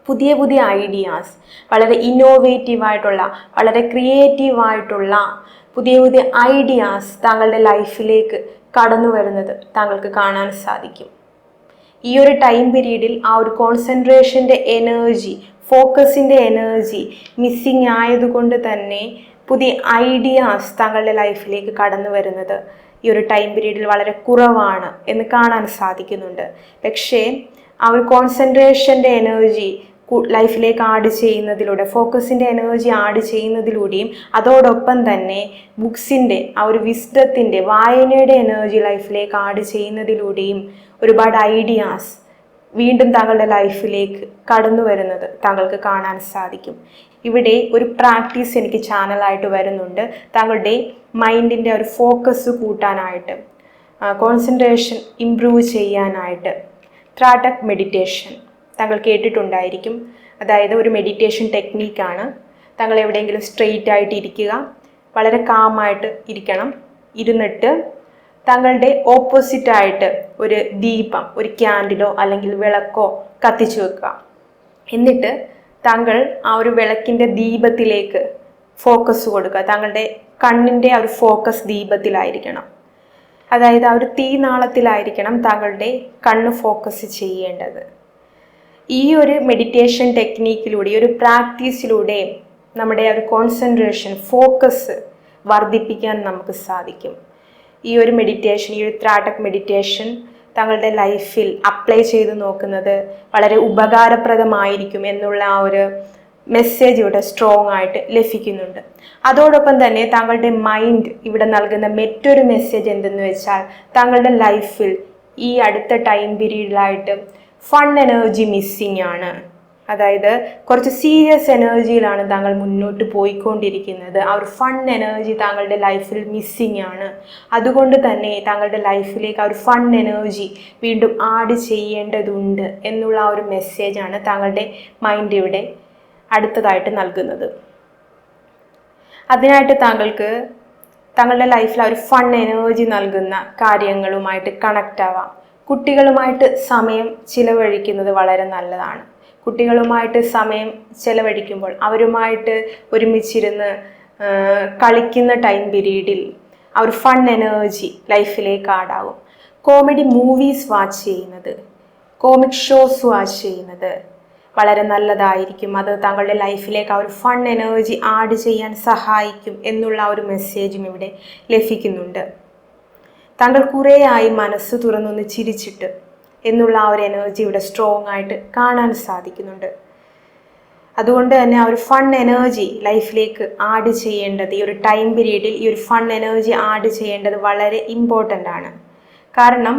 പുതിയ പുതിയ ഐഡിയാസ്, വളരെ ഇന്നോവേറ്റീവായിട്ടുള്ള, വളരെ ക്രിയേറ്റീവായിട്ടുള്ള പുതിയ പുതിയ ഐഡിയാസ് താങ്കളുടെ ലൈഫിലേക്ക് കടന്നു വരുന്നത് താങ്കൾക്ക് കാണാൻ സാധിക്കും. ഈ ഒരു ടൈം പീരീഡിൽ ആ ഒരു കോൺസെൻട്രേഷൻ്റെ എനർജി, ഫോക്കസിൻ്റെ എനർജി മിസ്സിങ് ആയതുകൊണ്ട് തന്നെ പുതിയ ഐഡിയാസ് താങ്കളുടെ ലൈഫിലേക്ക് കടന്നു വരുന്നത് ഈ ഒരു ടൈം പീരീഡിൽ വളരെ കുറവാണ് എന്ന് കാണാൻ സാധിക്കുന്നുണ്ട്. പക്ഷേ ആ ഒരു കോൺസെൻട്രേഷൻ്റെ എനർജി ലൈഫിലേക്ക് ആഡ് ചെയ്യുന്നതിലൂടെ, ഫോക്കസിൻ്റെ എനർജി ആഡ് ചെയ്യുന്നതിലൂടെയും അതോടൊപ്പം തന്നെ ബുക്സിൻ്റെ ആ ഒരു വിസ്ഡത്തിൻ്റെ, വായനയുടെ എനർജി ലൈഫിലേക്ക് ആഡ് ചെയ്യുന്നതിലൂടെയും ഒരുപാട് ഐഡിയാസ് വീണ്ടും താങ്കളുടെ ലൈഫിലേക്ക് കടന്നു വരുന്നത് താങ്കൾക്ക് കാണാൻ സാധിക്കും. ഇവിടെ ഒരു പ്രാക്ടീസ് എനിക്ക് ചാനലായിട്ട് വരുന്നുണ്ട്. താങ്കളുടെ മൈൻഡിൻ്റെ ഒരു ഫോക്കസ് കൂട്ടാനായിട്ട്, കോൺസെൻട്രേഷൻ ഇംപ്രൂവ് ചെയ്യാനായിട്ട് ത്രാടക് മെഡിറ്റേഷൻ താങ്കൾ കേട്ടിട്ടുണ്ടായിരിക്കും. അതായത് ഒരു മെഡിറ്റേഷൻ ടെക്നീക്കാണ്. താങ്കൾ എവിടെയെങ്കിലും സ്ട്രെയിറ്റ് ആയിട്ട് ഇരിക്കുക, വളരെ കാമായിട്ട് ഇരിക്കണം. ഇരുന്നിട്ട് താങ്കളുടെ ഓപ്പോസിറ്റായിട്ട് ഒരു ദീപം, ഒരു ക്യാൻഡിലോ അല്ലെങ്കിൽ വിളക്കോ കത്തിച്ചു വെക്കുക. എന്നിട്ട് താങ്കൾ ആ ഒരു വിളക്കിൻ്റെ ദീപത്തിലേക്ക് ഫോക്കസ് കൊടുക്കുക. താങ്കളുടെ കണ്ണിൻ്റെ ആ ഒരു ഫോക്കസ് ദീപത്തിലായിരിക്കണം. അതായത് ആ ഒരു തീനാളത്തിലായിരിക്കണം താങ്കളുടെ കണ്ണ് ഫോക്കസ് ചെയ്യേണ്ടത്. ഈ ഒരു മെഡിറ്റേഷൻ ടെക്നീക്കിലൂടെ, ഈ ഒരു പ്രാക്ടീസിലൂടെ നമ്മുടെ ഒരു കോൺസെൻട്രേഷൻ, ഫോക്കസ് വർദ്ധിപ്പിക്കാൻ നമുക്ക് സാധിക്കും. ഈ ഒരു മെഡിറ്റേഷൻ, ഈ ഒരു ത്രാടക് മെഡിറ്റേഷൻ താങ്കളുടെ ലൈഫിൽ അപ്ലൈ ചെയ്ത് നോക്കുന്നത് വളരെ ഉപകാരപ്രദമായിരിക്കും എന്നുള്ള ആ ഒരു മെസ്സേജ് ഇവിടെ സ്ട്രോങ് ആയിട്ട് ലഭിക്കുന്നുണ്ട്. അതോടൊപ്പം തന്നെ താങ്കളുടെ മൈൻഡ് ഇവിടെ നൽകുന്ന മറ്റൊരു മെസ്സേജ് എന്തെന്ന് വെച്ചാൽ, താങ്കളുടെ ലൈഫിൽ ഈ അടുത്ത ടൈം പീരീഡിലായിട്ട് ഫൺ എനർജി മിസ്സിങ് ആണ്. അതായത് കുറച്ച് സീരിയസ് എനർജിയിലാണ് താങ്കൾ മുന്നോട്ട് പോയിക്കൊണ്ടിരിക്കുന്നത്. ആ ഒരു ഫൺ എനർജി താങ്കളുടെ ലൈഫിൽ മിസ്സിങ് ആണ്. അതുകൊണ്ട് തന്നെ താങ്കളുടെ ലൈഫിലേക്ക് ആ ഒരു ഫൺ എനർജി വീണ്ടും ആഡ് ചെയ്യേണ്ടതുണ്ട് എന്നുള്ള ആ ഒരു മെസ്സേജാണ് താങ്കളുടെ മൈൻഡ് ഇവിടെ അടുത്തതായിട്ട് നൽകുന്നത്. അതിനായിട്ട് താങ്കൾക്ക് താങ്കളുടെ ലൈഫിൽ ആ ഒരു ഫൺ എനർജി നൽകുന്ന കാര്യങ്ങളുമായിട്ട് കണക്റ്റ് ആവാം. കുട്ടികളുമായിട്ട് സമയം ചിലവഴിക്കുന്നത് വളരെ നല്ലതാണ്. കുട്ടികളുമായിട്ട് സമയം ചിലവഴിക്കുമ്പോൾ അവരുമായിട്ട് ഒരുമിച്ചിരുന്ന് കളിക്കുന്ന ടൈം പീരീഡിൽ ആ ഒരു ഫൺ എനർജി ലൈഫിലേക്ക് ആഡാകും. കോമഡി മൂവീസ് വാച്ച് ചെയ്യുന്നത്, കോമിക് ഷോസ് വാച്ച് ചെയ്യുന്നത് വളരെ നല്ലതായിരിക്കും. അത് താങ്കളുടെ ലൈഫിലേക്ക് ആ ഒരു ഫൺ എനർജി ആഡ് ചെയ്യാൻ സഹായിക്കും എന്നുള്ള ആ ഒരു മെസ്സേജും ഇവിടെ ലഭിക്കുന്നുണ്ട്. താങ്കൾ കുറേയായി മനസ്സ് തുറന്നൊന്ന് ചിരിച്ചിട്ട് എന്നുള്ള ആ ഒരു എനർജി ഇവിടെ സ്ട്രോങ് ആയിട്ട് കാണാൻ സാധിക്കുന്നുണ്ട്. അതുകൊണ്ട് തന്നെ ആ ഒരു ഫൺ എനർജി ലൈഫിലേക്ക് ആഡ് ചെയ്യേണ്ടത്, ഈ ഒരു ടൈം പീരീഡിൽ ഈ ഒരു ഫൺ എനർജി ആഡ് ചെയ്യേണ്ടത് വളരെ ഇമ്പോർട്ടൻ്റ് ആണ്. കാരണം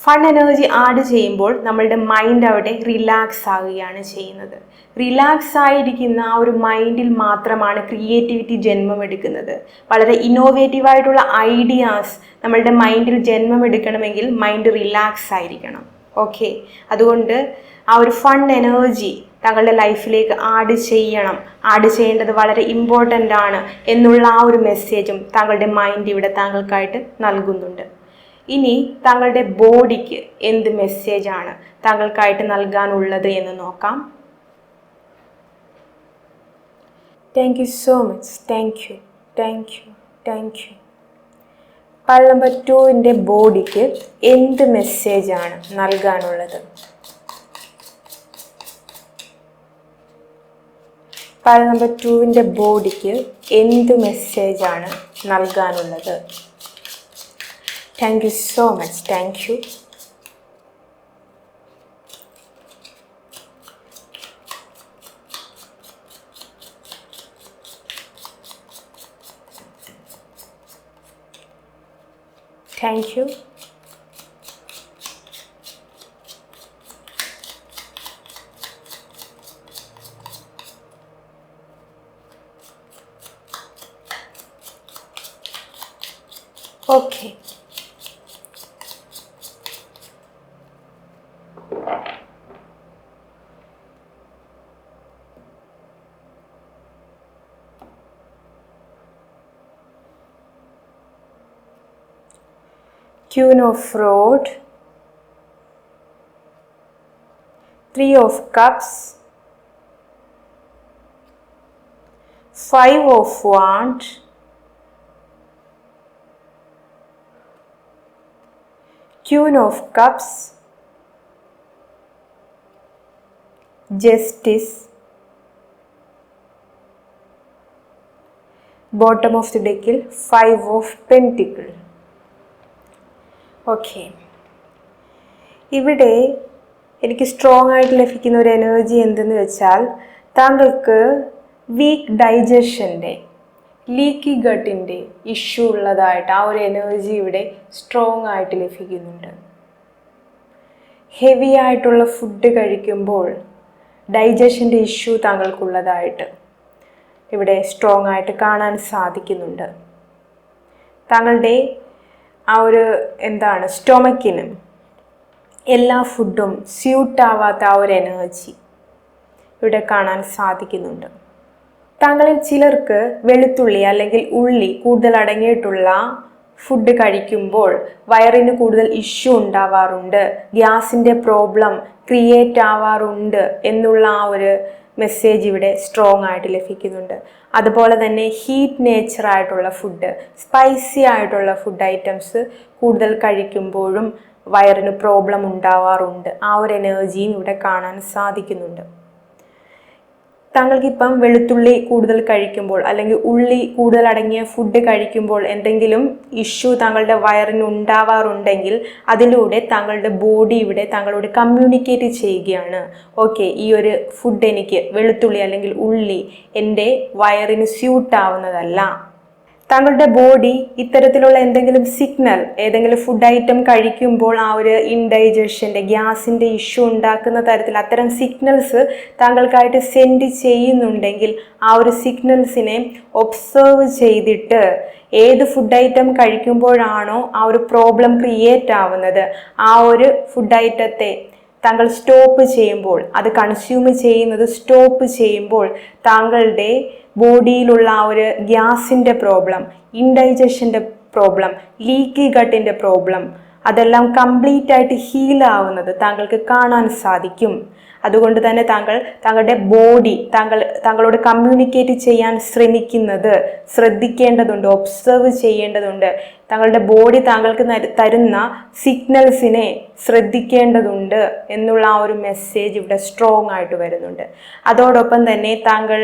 ഫൺ എനർജി ആഡ് ചെയ്യുമ്പോൾ നമ്മളുടെ മൈൻഡ് അവിടെ റിലാക്സ് ആവുകയാണ് ചെയ്യുന്നത്. റിലാക്സ് ആയിരിക്കുന്ന ആ ഒരു മൈൻഡിൽ മാത്രമാണ് ക്രിയേറ്റിവിറ്റി ജന്മമെടുക്കുന്നത്. വളരെ ഇന്നോവേറ്റീവായിട്ടുള്ള ഐഡിയാസ് നമ്മളുടെ മൈൻഡിൽ ജന്മമെടുക്കണമെങ്കിൽ മൈൻഡ് റിലാക്സ് ആയിരിക്കണം. ഓക്കെ, അതുകൊണ്ട് ആ ഒരു ഫൺ എനർജി താങ്കളുടെ ലൈഫിലേക്ക് ആഡ് ചെയ്യേണ്ടത് വളരെ ഇമ്പോർട്ടൻ്റ് ആണ് എന്നുള്ള ആ ഒരു മെസ്സേജും താങ്കളുടെ മൈൻഡ് ഇവിടെ താങ്കൾക്കായിട്ട് നൽകുന്നുണ്ട്. ഇനി താങ്കളുടെ ബോഡിക്ക് എന്ത് മെസ്സേജാണ് താങ്കൾക്കായിട്ട് നൽകാനുള്ളത് എന്ന് നോക്കാം. Thank you so much. Thank you. Pile number 2ൻ്റെ ബോഡിക്ക് എന്ത് മെസ്സേജാണ് നൽകാനുള്ളത്? പൾ നമ്പർ 2ൻ്റെ ബോഡിക്ക് എന്ത് മെസ്സേജാണ് നൽകാനുള്ളത്? Thank you so much. Thank you. Thank you. Okay, Queen of Rod, 3 of Cups, 5 of Wands, Queen of Cups, Justice, bottom of the deck 5 of Pentacles. Okay, ഇവിടെ എനിക്ക് സ്ട്രോങ് ആയിട്ട് ലഭിക്കുന്ന ഒരു എനർജി എന്തെന്ന് വെച്ചാൽ താങ്കൾക്ക് വീക്ക് ഡൈജഷൻ്റെ, ലീക്കി ഗട്ടിൻ്റെ ഇഷ്യൂ ഉള്ളതായിട്ട് ആ ഒരു എനർജി ഇവിടെ സ്ട്രോങ് ആയിട്ട് ലഭിക്കുന്നുണ്ട്. ഹെവി ആയിട്ടുള്ള ഫുഡ് കഴിക്കുമ്പോൾ ഡൈജഷൻ്റെ ഇഷ്യൂ താങ്കൾക്കുള്ളതായിട്ട് ഇവിടെ സ്ട്രോങ് ആയിട്ട് കാണാൻ സാധിക്കുന്നുണ്ട്. താങ്കളുടെ ആ ഒരു സ്റ്റൊമക്കിന് എല്ലാ ഫുഡും സ്യൂട്ടാവാത്ത ആ ഒരു എനർജി ഇവിടെ കാണാൻ സാധിക്കുന്നുണ്ട്. താങ്കളിൽ ചിലർക്ക് വെളുത്തുള്ളി അല്ലെങ്കിൽ ഉള്ളി കൂടുതൽ അടങ്ങിയിട്ടുള്ള ഫുഡ് കഴിക്കുമ്പോൾ വയറിന് കൂടുതൽ ഇഷ്യൂ ഉണ്ടാവാറുണ്ട്, ഗ്യാസിൻ്റെ പ്രോബ്ലം ക്രിയേറ്റ് ആവാറുണ്ട് എന്നുള്ള ആ ഒരു മെസ്സേജ് ഇവിടെ സ്ട്രോങ് ആയിട്ട് ലഭിക്കുന്നുണ്ട്. അതുപോലെ തന്നെ ഹീറ്റ് നേച്ചറായിട്ടുള്ള ഫുഡ്, സ്പൈസി ആയിട്ടുള്ള ഫുഡ് ഐറ്റംസ് കൂടുതൽ കഴിക്കുമ്പോഴും വയറിന് പ്രോബ്ലം ഉണ്ടാവാറുണ്ട്. ആ ഒരു എനർജിയും ഇവിടെ കാണാൻ സാധിക്കുന്നുണ്ട്. താങ്കൾക്കിപ്പം വെളുത്തുള്ളി കൂടുതൽ കഴിക്കുമ്പോൾ അല്ലെങ്കിൽ ഉള്ളി കൂടുതൽ അടങ്ങിയ ഫുഡ് കഴിക്കുമ്പോൾ എന്തെങ്കിലും ഇഷ്യൂ താങ്കളുടെ വയറിന് ഉണ്ടാവാറുണ്ടെങ്കിൽ അതിലൂടെ താങ്കളുടെ ബോഡി ഇവിടെ താങ്കളോട് കമ്മ്യൂണിക്കേറ്റ് ചെയ്യുകയാണ്, ഓക്കെ, ഈ ഒരു ഫുഡ് എനിക്ക് വെളുത്തുള്ളി അല്ലെങ്കിൽ ഉള്ളി എൻ്റെ വയറിന് സ്യൂട്ടാവുന്നതല്ല. താങ്കളുടെ ബോഡി ഇത്തരത്തിലുള്ള എന്തെങ്കിലും സിഗ്നൽ, ഏതെങ്കിലും ഫുഡ് ഐറ്റം കഴിക്കുമ്പോൾ ആ ഒരു ഇൻഡൈജഷൻ്റെ, ഗ്യാസിൻ്റെ ഇഷ്യൂ ഉണ്ടാക്കുന്ന തരത്തിൽ അത്തരം സിഗ്നൽസ് താങ്കൾക്കായിട്ട് സെൻഡ് ചെയ്യുന്നുണ്ടെങ്കിൽ ആ ഒരു സിഗ്നൽസിനെ ഒബ്സർവ് ചെയ്തിട്ട് ഏത് ഫുഡ് ഐറ്റം കഴിക്കുമ്പോഴാണോ ആ ഒരു പ്രോബ്ലം ക്രിയേറ്റ് ആവുന്നത് ആ ഒരു ഫുഡ് ഐറ്റത്തെ താങ്കൾ സ്റ്റോപ്പ് ചെയ്യുമ്പോൾ, അത് കൺസ്യൂം ചെയ്യുന്നത് സ്റ്റോപ്പ് ചെയ്യുമ്പോൾ താങ്കളുടെ ബോഡിയിലുള്ള ആ ഒരു ഗ്യാസിൻ്റെ പ്രോബ്ലം, ഇൻഡൈജഷൻ്റെ പ്രോബ്ലം, ലീക്കി ഗട്ടിൻ്റെ പ്രോബ്ലം അതെല്ലാം കംപ്ലീറ്റ് ആയിട്ട് ഹീലാവുന്നത് താങ്കൾക്ക് കാണാൻ സാധിക്കും. അതുകൊണ്ട് തന്നെ താങ്കളുടെ ബോഡി താങ്കളോട് കമ്മ്യൂണിക്കേറ്റ് ചെയ്യാൻ ശ്രമിക്കുന്നത് ശ്രദ്ധിക്കേണ്ടതുണ്ട്, ഒബ്സർവ് ചെയ്യേണ്ടതുണ്ട്. താങ്കളുടെ ബോഡി താങ്കൾക്ക് തരുന്ന സിഗ്നൽസിനെ ശ്രദ്ധിക്കേണ്ടതുണ്ട് എന്നുള്ള ആ ഒരു മെസ്സേജ് ഇവിടെ സ്ട്രോങ് ആയിട്ട് വരുന്നുണ്ട്. അതോടൊപ്പം തന്നെ താങ്കൾ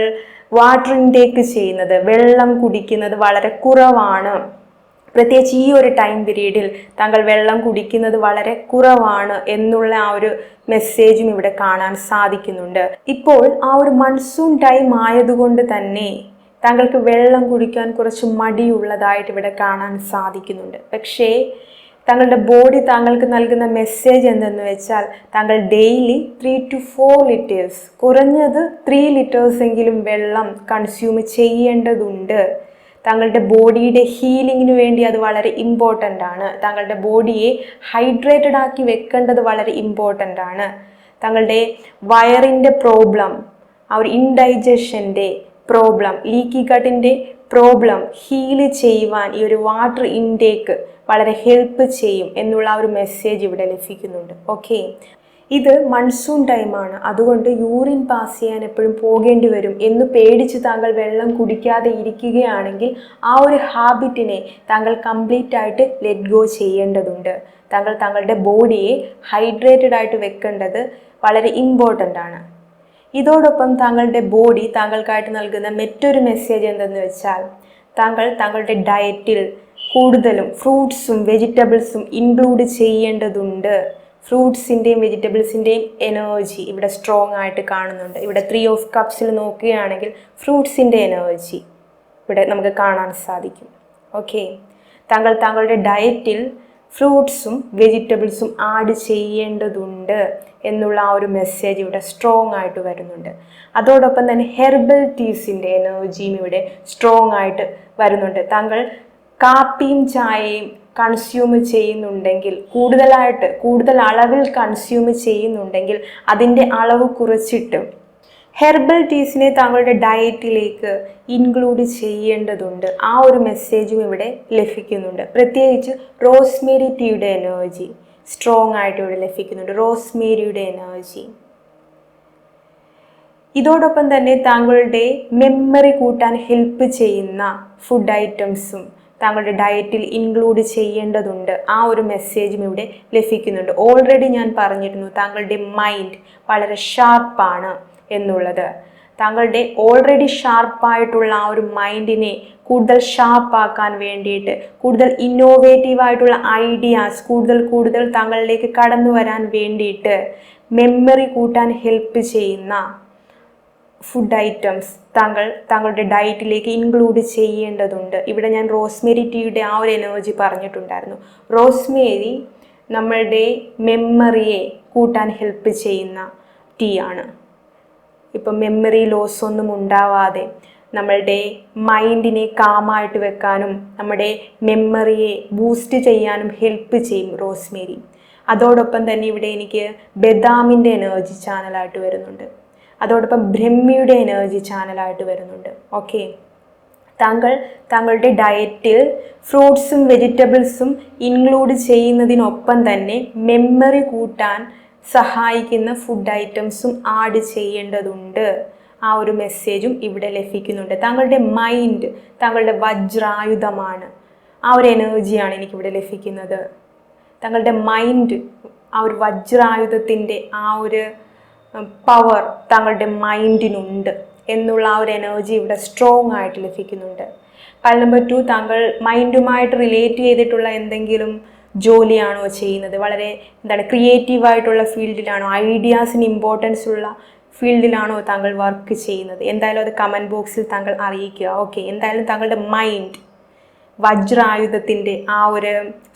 വാട്ടർ ഇൻടേക്ക് ചെയ്യുന്നത്, വെള്ളം കുടിക്കുന്നത് വളരെ കുറവാണ്. പ്രത്യേകിച്ച് ഈ ഒരു ടൈം പീരീഡിൽ താങ്കൾ വെള്ളം കുടിക്കുന്നത് വളരെ കുറവാണ് എന്നുള്ള ആ ഒരു മെസ്സേജും ഇവിടെ കാണാൻ സാധിക്കുന്നുണ്ട്. ഇപ്പോൾ ആ ഒരു മൺസൂൺ ടൈം ആയതുകൊണ്ട് തന്നെ താങ്കൾക്ക് വെള്ളം കുടിക്കാൻ കുറച്ച് മടിയുള്ളതായിട്ട് ഇവിടെ കാണാൻ സാധിക്കുന്നുണ്ട്. പക്ഷേ താങ്കളുടെ ബോഡി താങ്കൾക്ക് നൽകുന്ന മെസ്സേജ് എന്തെന്ന് വെച്ചാൽ താങ്കൾ ഡെയിലി 3 to 4 liters, കുറഞ്ഞത് 3 liters എങ്കിലും വെള്ളം കൺസ്യൂം ചെയ്യേണ്ടതുണ്ട്. താങ്കളുടെ ബോഡിയുടെ ഹീലിങ്ങിന് വേണ്ടി അത് വളരെ ഇമ്പോർട്ടൻ്റ് ആണ്. താങ്കളുടെ ബോഡിയെ ഹൈഡ്രേറ്റഡ് ആക്കി വെക്കേണ്ടത് വളരെ ഇമ്പോർട്ടൻ്റ് ആണ്. താങ്കളുടെ വയറിൻ്റെ പ്രോബ്ലം, ആ ഒരു ഇൻഡൈജഷൻ്റെ പ്രോബ്ലം, ലീക്കി ഗട്ടിൻ്റെ പ്രോബ്ലം ഹീല് ചെയ്യുവാൻ ഈ ഒരു വാട്ടർ ഇൻടേക്ക് വളരെ ഹെൽപ്പ് ചെയ്യും എന്നുള്ള ഒരു മെസ്സേജ് ഇവിടെ ലഭിക്കുന്നുണ്ട്. ഓക്കെ, ഇത് മൺസൂൺ ടൈമാണ്, അതുകൊണ്ട് യൂറിൻ പാസ് ചെയ്യാൻ എപ്പോഴും പോകേണ്ടി വരും എന്ന് പേടിച്ച് താങ്കൾ വെള്ളം കുടിക്കാതെ ഇരിക്കുകയാണെങ്കിൽ ആ ഒരു ഹാബിറ്റിനെ താങ്കൾ കംപ്ലീറ്റ് ആയിട്ട് ലെറ്റ് ഗോ ചെയ്യേണ്ടതുണ്ട്. താങ്കളുടെ ബോഡിയെ ഹൈഡ്രേറ്റഡ് ആയിട്ട് വെക്കേണ്ടത് വളരെ ഇമ്പോർട്ടൻ്റ് ആണ്. ഇതോടൊപ്പം താങ്കളുടെ ബോഡി താങ്കൾക്കായിട്ട് നൽകുന്ന മറ്റൊരു മെസ്സേജ് എന്തെന്ന് വെച്ചാൽ താങ്കളുടെ ഡയറ്റിൽ കൂടുതലും ഫ്രൂട്ട്സും വെജിറ്റബിൾസും ഇൻക്ലൂഡ് ചെയ്യേണ്ടതുണ്ട്. ഫ്രൂട്ട്സിൻ്റെയും വെജിറ്റബിൾസിൻ്റെയും എനർജി ഇവിടെ സ്ട്രോങ് ആയിട്ട് കാണുന്നുണ്ട്. ഇവിടെ 3 of Cups നോക്കുകയാണെങ്കിൽ ഫ്രൂട്ട്സിൻ്റെ എനർജി ഇവിടെ നമുക്ക് കാണാൻ സാധിക്കും. ഓക്കെ, താങ്കളുടെ ഡയറ്റിൽ ഫ്രൂട്ട്സും വെജിറ്റബിൾസും ആഡ് ചെയ്യേണ്ടതുണ്ട് എന്നുള്ള ആ ഒരു മെസ്സേജ് ഇവിടെ സ്ട്രോങ് ആയിട്ട് വരുന്നുണ്ട്. അതോടൊപ്പം തന്നെ ഹെർബൽ ടീസിൻ്റെ എനർജിയും ഇവിടെ സ്ട്രോങ് ആയിട്ട് വരുന്നുണ്ട്. താങ്കൾ കാപ്പിയും ചായയും കൺസ്യൂം ചെയ്യുന്നുണ്ടെങ്കിൽ, കൂടുതൽ അളവിൽ കൺസ്യൂം ചെയ്യുന്നുണ്ടെങ്കിൽ അതിൻ്റെ അളവ് കുറച്ചിട്ട് ഹെർബൽ ടീസിനെ താങ്കളുടെ ഡയറ്റിലേക്ക് ഇൻക്ലൂഡ് ചെയ്യേണ്ടതുണ്ട്. ആ ഒരു മെസ്സേജും ഇവിടെ ലഭിക്കുന്നുണ്ട്. പ്രത്യേകിച്ച് റോസ്മേരി ടീയുടെ എനർജി സ്ട്രോങ് ആയിട്ട് ഇവിടെ ലഭിക്കുന്നുണ്ട്. റോസ്മേരിയുടെ എനർജി. ഇതോടൊപ്പം തന്നെ താങ്കളുടെ മെമ്മറി കൂട്ടാൻ ഹെൽപ്പ് ചെയ്യുന്ന ഫുഡ് ഐറ്റംസും താങ്കളുടെ ഡയറ്റിൽ ഇൻക്ലൂഡ് ചെയ്യേണ്ടതുണ്ട്. ആ ഒരു മെസ്സേജും ഇവിടെ ലഭിക്കുന്നുണ്ട്. ഓൾറെഡി ഞാൻ പറഞ്ഞിരുന്നു താങ്കളുടെ മൈൻഡ് വളരെ ഷാർപ്പാണ് എന്നുള്ളത്. താങ്കളുടെ ഓൾറെഡി ഷാർപ്പായിട്ടുള്ള ആ ഒരു മൈൻഡിനെ കൂടുതൽ ഷാർപ്പാക്കാൻ വേണ്ടിയിട്ട്, കൂടുതൽ ഇന്നോവേറ്റീവായിട്ടുള്ള ഐഡിയാസ് കൂടുതൽ താങ്കളിലേക്ക് കടന്നു വരാൻ വേണ്ടിയിട്ട് മെമ്മറി കൂട്ടാൻ ഹെൽപ്പ് ചെയ്യുന്ന ഫുഡ് ഐറ്റംസ് താങ്കളുടെ ഡയറ്റിലേക്ക് ഇൻക്ലൂഡ് ചെയ്യേണ്ടതുണ്ട്. ഇവിടെ ഞാൻ റോസ്മേരി ടീയുടെ ആ ഒരു എനർജി പറഞ്ഞിട്ടുണ്ടായിരുന്നു. റോസ്മേരി നമ്മളുടെ മെമ്മറിയെ കൂട്ടാൻ ഹെൽപ്പ് ചെയ്യുന്ന ടീ ആണ്. ഇപ്പം മെമ്മറി ലോസ് ഒന്നും ഉണ്ടാവാതെ നമ്മളുടെ മൈൻഡിനെ കാമായിട്ട് വെക്കാനും നമ്മുടെ മെമ്മറിയെ ബൂസ്റ്റ് ചെയ്യാനും ഹെൽപ്പ് ചെയ്യും റോസ്മേരി. അതോടൊപ്പം തന്നെ ഇവിടെ എനിക്ക് ബദാമിൻ്റെ എനർജി ചാനലായിട്ട് വരുന്നുണ്ട്. അതോടൊപ്പം ബ്രഹ്മിയുടെ എനർജി ചാനലായിട്ട് വരുന്നുണ്ട്. ഓക്കെ, താങ്കളുടെ ഡയറ്റിൽ ഫ്രൂട്ട്സും വെജിറ്റബിൾസും ഇൻക്ലൂഡ് ചെയ്യുന്നതിനൊപ്പം തന്നെ മെമ്മറി കൂട്ടാൻ സഹായിക്കുന്ന ഫുഡ് ഐറ്റംസും ആഡ് ചെയ്യേണ്ടതുണ്ട്. ആ ഒരു മെസ്സേജും ഇവിടെ ലഭിക്കുന്നുണ്ട്. താങ്കളുടെ മൈൻഡ് താങ്കളുടെ വജ്രായുധമാണ്. ആ ഒരു എനർജിയാണ് എനിക്കിവിടെ ലഭിക്കുന്നത്. താങ്കളുടെ മൈൻഡ്, ആ ഒരു വജ്രായുധത്തിൻ്റെ ആ ഒരു പവർ താങ്കളുടെ മൈൻഡിനുണ്ട് എന്നുള്ള ആ ഒരു എനർജി ഇവിടെ സ്ട്രോങ് ആയിട്ട് ലഭിക്കുന്നുണ്ട്. ഫയൽ നമ്പർ 2, താങ്കൾ മൈൻഡുമായിട്ട് റിലേറ്റ് ചെയ്തിട്ടുള്ള എന്തെങ്കിലും ജോലിയാണോ ചെയ്യുന്നത്? വളരെ ക്രിയേറ്റീവായിട്ടുള്ള ഫീൽഡിലാണോ? ഐഡിയാസിന് ഇമ്പോർട്ടൻസ് ഉള്ള ഫീൽഡിലാണോ താങ്കൾ വർക്ക് ചെയ്യുന്നത്? എന്തായാലും അത് കമൻറ്റ് ബോക്സിൽ താങ്കൾ അറിയിക്കുക. ഓക്കെ, എന്തായാലും താങ്കളുടെ മൈൻഡ് വജ്രായുധത്തിൻ്റെ ആ ഒരു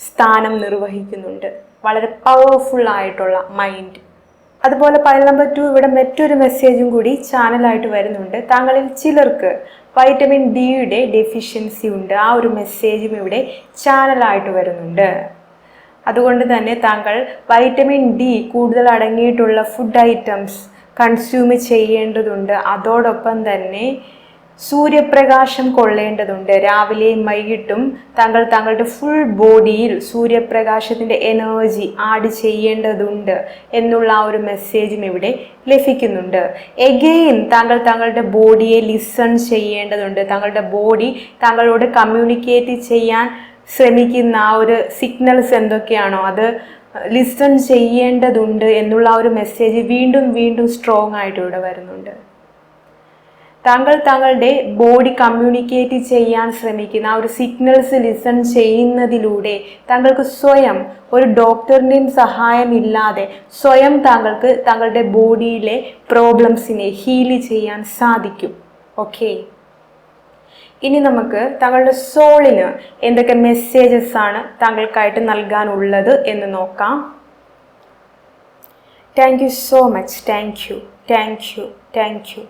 സ്ഥാനം നിർവഹിക്കുന്നുണ്ട്. വളരെ പവർഫുൾ ആയിട്ടുള്ള മൈൻഡ്. അതുപോലെ ഫയൽ നമ്പർ 2 ഇവിടെ മറ്റൊരു മെസ്സേജും കൂടി ചാനലായിട്ട് വരുന്നുണ്ട്. താങ്കളിൽ ചിലർക്ക് വൈറ്റമിൻ ഡിയുടെ ഡെഫിഷ്യൻസി ഉണ്ട്. ആ ഒരു മെസ്സേജും ഇവിടെ ചാനലായിട്ട് വരുന്നുണ്ട്. അതുകൊണ്ട് തന്നെ താങ്കൾ വൈറ്റമിൻ ഡി കൂടുതൽ അടങ്ങിയിട്ടുള്ള ഫുഡ് ഐറ്റംസ് കൺസ്യൂം ചെയ്യേണ്ടതുണ്ട്. അതോടൊപ്പം തന്നെ സൂര്യപ്രകാശം കൊള്ളേണ്ടതുണ്ട്. രാവിലെയും വൈകിട്ടും താങ്കളുടെ ഫുൾ ബോഡിയിൽ സൂര്യപ്രകാശത്തിൻ്റെ എനർജി ആഡ് ചെയ്യേണ്ടതുണ്ട് എന്നുള്ള ആ ഒരു മെസ്സേജും ഇവിടെ ലഭിക്കുന്നുണ്ട്. എഗെയിൻ താങ്കളുടെ ബോഡിയെ ലിസൺ ചെയ്യേണ്ടതുണ്ട്. താങ്കളുടെ ബോഡി താങ്കളോട് കമ്മ്യൂണിക്കേറ്റ് ചെയ്യാൻ ശ്രമിക്കുന്ന ആ ഒരു സിഗ്നൽസ് എന്തൊക്കെയാണോ അത് ലിസൺ ചെയ്യേണ്ടതുണ്ട് എന്നുള്ള ആ ഒരു മെസ്സേജ് വീണ്ടും വീണ്ടും സ്ട്രോങ് ആയിട്ട് ഇവിടെ വരുന്നുണ്ട്. താങ്കളുടെ ബോഡി കമ്മ്യൂണിക്കേറ്റ് ചെയ്യാൻ ശ്രമിക്കുന്ന ആ ഒരു സിഗ്നൽസ് ലിസൺ ചെയ്യുന്നതിലൂടെ താങ്കൾക്ക് സ്വയം ഒരു ഡോക്ടറിൻ്റെയും സഹായമില്ലാതെ സ്വയം താങ്കളുടെ ബോഡിയിലെ പ്രോബ്ലംസിനെ ഹീല് ചെയ്യാൻ സാധിക്കും. ഓക്കെ, ഇനി നമുക്ക് താങ്കളുടെ സോളിന് എന്തൊക്കെ മെസ്സേജസ് ആണ് താങ്കൾക്കായിട്ട് നൽകാനുള്ളത് എന്ന് നോക്കാം. Thank you so much. Thank you.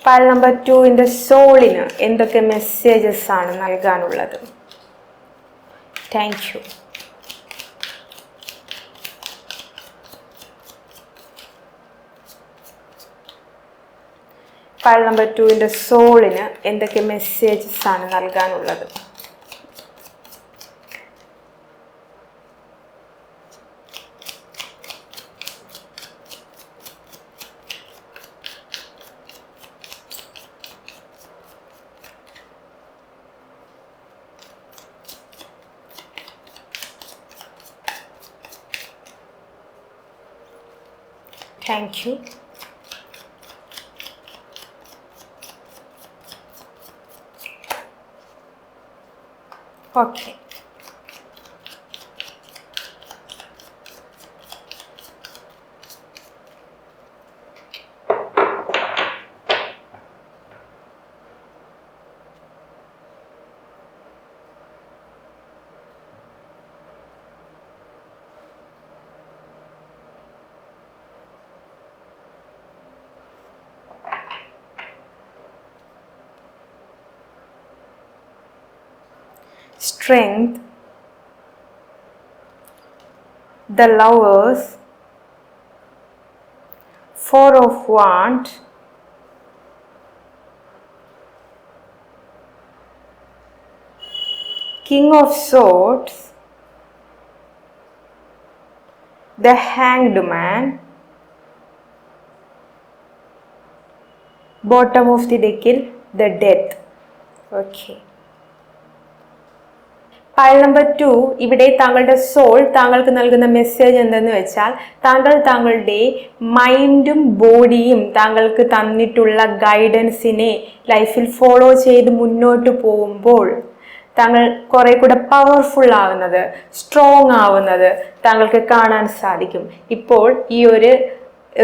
File number 2 സോളിന് എന്തൊക്കെ മെസ്സേജസ് ആണ് നൽകാനുള്ളത്? Thank you. ഫയൽ നമ്പർ 2 സോളിന് എന്തൊക്കെ മെസ്സേജസ് ആണ് നൽകാനുള്ളത്? Thank you. Okay. Strength, the Lovers, 4 of Wands, King of Swords, the Hanged Man, bottom of the deck, the Death. Okay. File number 2 ഇവിടെ താങ്കളുടെ സോൾ താങ്കൾക്ക് നൽകുന്ന മെസ്സേജ് എന്തെന്ന് വെച്ചാൽ താങ്കളുടെ മൈൻഡും ബോഡിയും താങ്കൾക്ക് തന്നിട്ടുള്ള ഗൈഡൻസിനെ ലൈഫിൽ ഫോളോ ചെയ്ത് മുന്നോട്ട് പോകുമ്പോൾ താങ്കൾ കുറെ കൂടെ പവർഫുൾ ആവുന്നത്, സ്ട്രോങ് ആവുന്നത് താങ്കൾക്ക് കാണാൻ സാധിക്കും. ഇപ്പോൾ ഈ ഒരു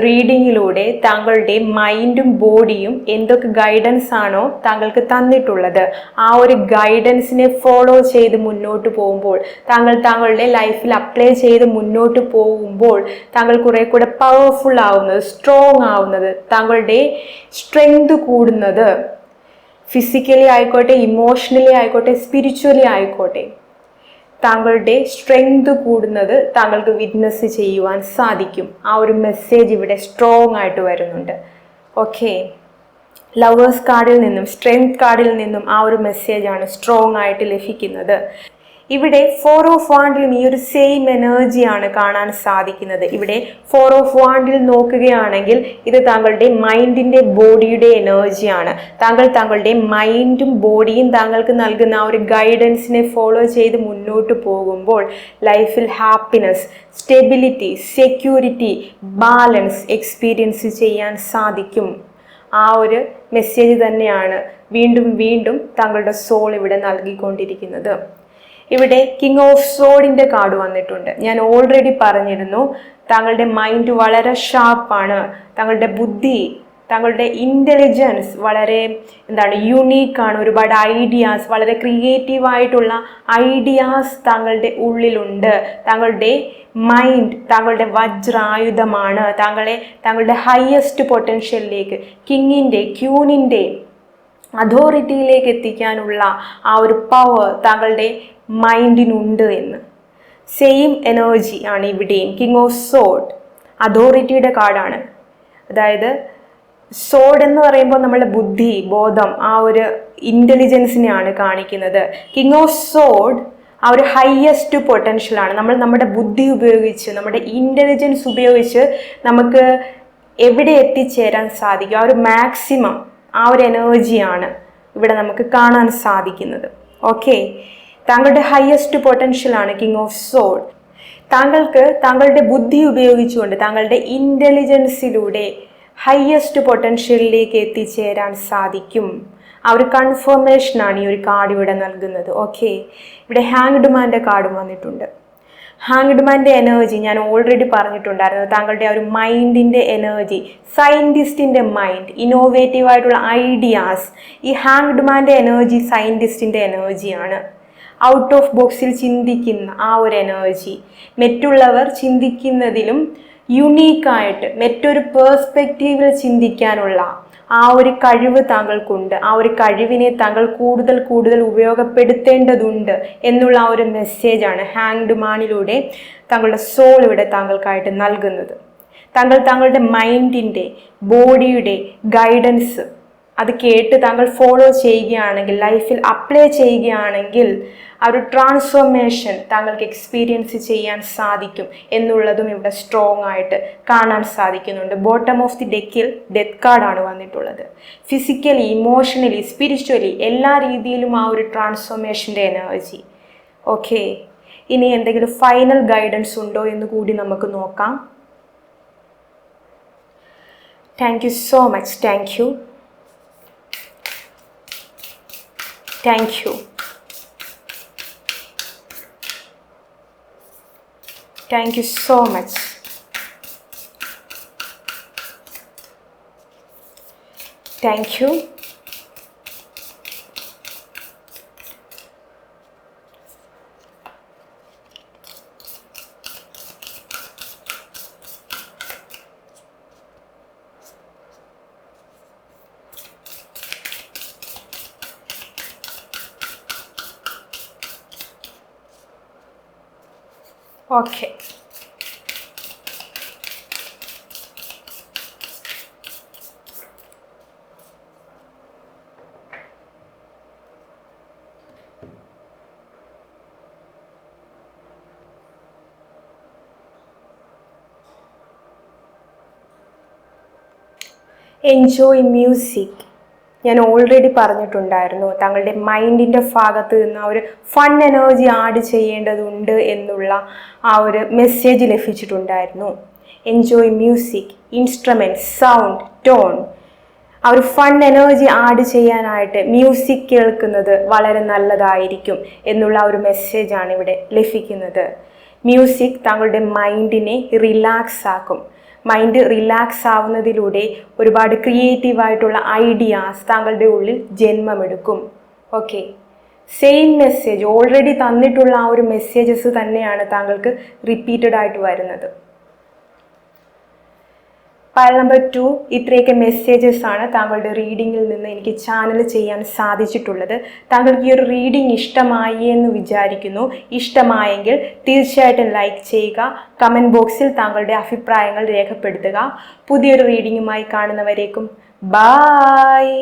റീഡിങ്ങിലൂടെ താങ്കളുടെ മൈൻഡും ബോഡിയും എന്തൊക്കെ ഗൈഡൻസ് ആണോ താങ്കൾക്ക് തന്നിട്ടുള്ളത് ആ ഒരു ഗൈഡൻസിനെ ഫോളോ ചെയ്ത് മുന്നോട്ട് പോകുമ്പോൾ താങ്കളുടെ ലൈഫിൽ അപ്ലൈ ചെയ്ത് മുന്നോട്ട് പോകുമ്പോൾ താങ്കൾ കുറെ കൂടെ പവർഫുൾ ആവുന്നത്, സ്ട്രോങ് ആവുന്നത്, താങ്കളുടെ സ്ട്രെങ്ത് കൂടുന്നത്, ഫിസിക്കലി ആയിക്കോട്ടെ, ഇമോഷണലി ആയിക്കോട്ടെ, സ്പിരിച്വലി ആയിക്കോട്ടെ, താങ്കളുടെ സ്ട്രെങ്ത് കൂടുന്നത് താങ്കൾക്ക് വിറ്റ്നസ് ചെയ്യുവാൻ സാധിക്കും. ആ ഒരു മെസ്സേജ് ഇവിടെ സ്ട്രോങ് ആയിട്ട് വരുന്നുണ്ട്. ഓക്കെ, ലവേഴ്സ് കാർഡിൽ നിന്നും സ്ട്രെങ്ത് കാർഡിൽ നിന്നും ആ ഒരു മെസ്സേജാണ് സ്ട്രോങ് ആയിട്ട് ലഭിക്കുന്നത്. ഇവിടെ 4 ഓഫ് വാണ്ടിലും ഈ ഒരു സെയിം എനർജിയാണ് കാണാൻ സാധിക്കുന്നത്. ഇവിടെ 4 ഓഫ് വാണ്ടിൽ നോക്കുകയാണെങ്കിൽ ഇത് താങ്കളുടെ മൈൻഡിൻ്റെ ബോഡിയുടെ എനർജിയാണ്. താങ്കളുടെ മൈൻഡും ബോഡിയും താങ്കൾക്ക് നൽകുന്ന ആ ഒരു ഗൈഡൻസിനെ ഫോളോ ചെയ്ത് മുന്നോട്ട് പോകുമ്പോൾ ലൈഫിൽ happiness, stability, security, balance experience ചെയ്യാൻ സാധിക്കും. ആ ഒരു മെസ്സേജ് തന്നെയാണ് വീണ്ടും വീണ്ടും താങ്കളുടെ സോൾ ഇവിടെ നൽകിക്കൊണ്ടിരിക്കുന്നത്. ഇവിടെ കിങ് ഓഫ് സോഡിൻ്റെ കാർഡ് വന്നിട്ടുണ്ട്. ഞാൻ ഓൾറെഡി പറഞ്ഞിരുന്നു താങ്കളുടെ മൈൻഡ് വളരെ ഷാർപ്പാണ്, താങ്കളുടെ ബുദ്ധി, താങ്കളുടെ ഇൻ്റലിജൻസ് വളരെ യുണീക്കാണ്. ഒരുപാട് ഐഡിയാസ്, വളരെ ക്രിയേറ്റീവായിട്ടുള്ള ഐഡിയാസ് താങ്കളുടെ ഉള്ളിലുണ്ട്. താങ്കളുടെ മൈൻഡ് താങ്കളുടെ വജ്രായുധമാണ്. താങ്കളുടെ ഹയസ്റ്റ് പൊട്ടൻഷ്യലിലേക്ക്, കിങ്ങിൻ്റെ, ക്യൂണിൻ്റെ അതോറിറ്റിയിലേക്ക് എത്തിക്കാനുള്ള ആ ഒരു പവർ താങ്കളുടെ മൈൻഡിനുണ്ട് എന്ന്. സെയിം എനർജി ആണ് ഇവിടെയും. കിങ് ഓഫ് സോഡ് അതോറിറ്റിയുടെ കാർഡാണ്. അതായത് സോഡ് എന്ന് പറയുമ്പോൾ നമ്മളുടെ ബുദ്ധി, ബോധം, ആ ഒരു ഇൻ്റലിജൻസിനെയാണ് കാണിക്കുന്നത്. കിങ് ഓഫ് സോഡ് ആ ഒരു ഹയസ്റ്റ് പൊട്ടൻഷ്യലാണ്. നമ്മൾ നമ്മുടെ ബുദ്ധി ഉപയോഗിച്ച്, നമ്മുടെ ഇൻ്റലിജൻസ് ഉപയോഗിച്ച് നമുക്ക് എവിടെ എത്തിച്ചേരാൻ സാധിക്കും, ആ ഒരു മാക്സിമം, ആ ഒരു എനർജിയാണ് ഇവിടെ നമുക്ക് കാണാൻ സാധിക്കുന്നത്. ഓക്കെ, താങ്കളുടെ ഹയസ്റ്റ് പൊട്ടൻഷ്യലാണ് കിങ് ഓഫ് സോഡ്. താങ്കൾക്ക് താങ്കളുടെ ബുദ്ധി ഉപയോഗിച്ചുകൊണ്ട്, താങ്കളുടെ ഇൻ്റലിജൻസിലൂടെ ഹയസ്റ്റ് പൊട്ടൻഷ്യലിലേക്ക് എത്തിച്ചേരാൻ സാധിക്കും. ആ ഒരു കൺഫർമേഷനാണ് ഈ ഒരു കാർഡ് ഇവിടെ നൽകുന്നത്. ഓക്കെ, ഇവിടെ ഹാങ്ഡ് മാൻ്റെ കാർഡും വന്നിട്ടുണ്ട്. ഹാങ്ഡ് മാൻ്റെ എനർജി ഞാൻ ഓൾറെഡി പറഞ്ഞിട്ടുണ്ടായിരുന്നു. താങ്കളുടെ ആ ഒരു മൈൻഡിൻ്റെ എനർജി, സയൻറ്റിസ്റ്റിൻ്റെ മൈൻഡ്, ഇന്നോവേറ്റീവ് ആയിട്ടുള്ള ഐഡിയാസ്. ഈ ഹാങ്ഡ് മാൻ്റെ എനർജി സയൻറ്റിസ്റ്റിൻ്റെ എനർജിയാണ്. ഔട്ട് ഓഫ് ബോക്സിൽ ചിന്തിക്കുന്ന ആ ഒരു എനർജി, മറ്റുള്ളവർ ചിന്തിക്കുന്നതിലും യുണീക്കായിട്ട് മറ്റൊരു പേഴ്സ്പെക്റ്റീവിൽ ചിന്തിക്കാനുള്ള ആ ഒരു കഴിവ് താങ്കൾക്കുണ്ട്. ആ ഒരു കഴിവിനെ താങ്കൾ കൂടുതൽ കൂടുതൽ ഉപയോഗപ്പെടുത്തേണ്ടതുണ്ട് എന്നുള്ള ആ ഒരു മെസ്സേജാണ് ഹാങ്ഡ് മാനിലൂടെ താങ്കളുടെ സോൾ ഇവിടെ താങ്കൾക്കായിട്ട് നൽകുന്നത്. താങ്കൾ താങ്കളുടെ മൈൻഡിൻ്റെ, ബോഡിയുടെ ഗൈഡൻസ് അത് കേട്ട് താങ്കൾ ഫോളോ ചെയ്യുകയാണെങ്കിൽ, ലൈഫിൽ അപ്ലൈ ചെയ്യുകയാണെങ്കിൽ ആ ഒരു ട്രാൻസ്ഫോർമേഷൻ താങ്കൾക്ക് എക്സ്പീരിയൻസ് ചെയ്യാൻ സാധിക്കും എന്നുള്ളതും ഇവിടെ സ്ട്രോങ് ആയിട്ട് കാണാൻ സാധിക്കുന്നുണ്ട്. ബോട്ടം ഓഫ് ദി ഡെക്കിൽ ഡെത്ത് കാർഡാണ് വന്നിട്ടുള്ളത്. ഫിസിക്കലി, ഇമോഷണലി, സ്പിരിച്വലി എല്ലാ രീതിയിലും ആ ഒരു ട്രാൻസ്ഫോർമേഷൻ്റെ എനർജി. ഓക്കെ, ഇനി എന്തെങ്കിലും ഫൈനൽ ഗൈഡൻസ് ഉണ്ടോ എന്ന് കൂടി നമുക്ക് നോക്കാം. Thank you so much. Thank you. Thank you. Thank you so much. Thank you. Okay. Enjoy music. ഞാൻ ഓൾറെഡി പറഞ്ഞിട്ടുണ്ടായിരുന്നു, താങ്കളുടെ മൈൻഡിൻ്റെ ഭാഗത്ത് നിന്ന് ആ ഒരു ഫൺ എനർജി ആഡ് ചെയ്യേണ്ടതുണ്ട് എന്നുള്ള ആ ഒരു മെസ്സേജ് ലഭിച്ചിട്ടുണ്ടായിരുന്നു. Enjoy music, instrument, sound, tone, ആ ഒരു ഫൺ എനർജി ആഡ് ചെയ്യാനായിട്ട് മ്യൂസിക് കേൾക്കുന്നത് വളരെ നല്ലതായിരിക്കും എന്നുള്ള ഒരു മെസ്സേജാണ് ഇവിടെ ലഭിക്കുന്നത്. മ്യൂസിക് താങ്കളുടെ മൈൻഡിനെ റിലാക്സ് ആക്കും. മൈൻഡ് റിലാക്സ് ആവുന്നതിലൂടെ ഒരുപാട് ക്രിയേറ്റീവായിട്ടുള്ള ഐഡിയാസ് താങ്കളുടെ ഉള്ളിൽ ജന്മമെടുക്കും. ഓക്കെ, സെയിം മെസ്സേജ് ഓൾറെഡി തന്നിട്ടുള്ള ആ ഒരു മെസ്സേജസ് തന്നെയാണ് താങ്കൾക്ക് റിപ്പീറ്റഡ് ആയിട്ട് വരുന്നത്. പൈൽ നമ്പർ 2, ഇത്രയൊക്കെ മെസ്സേജസ് ആണ് താങ്കളുടെ റീഡിങ്ങിൽ നിന്ന് എനിക്ക് ചാനൽ ചെയ്യാൻ സാധിച്ചിട്ടുള്ളത്. താങ്കൾക്ക് ഈ ഒരു റീഡിംഗ് ഇഷ്ടമായി എന്ന് വിചാരിക്കുന്നു. ഇഷ്ടമായെങ്കിൽ തീർച്ചയായിട്ടും ലൈക്ക് ചെയ്യുക. കമൻറ്റ് ബോക്സിൽ താങ്കളുടെ അഭിപ്രായങ്ങൾ രേഖപ്പെടുത്തുക. പുതിയൊരു റീഡിങ്ങുമായി കാണുന്നവരേക്കും ബായ്.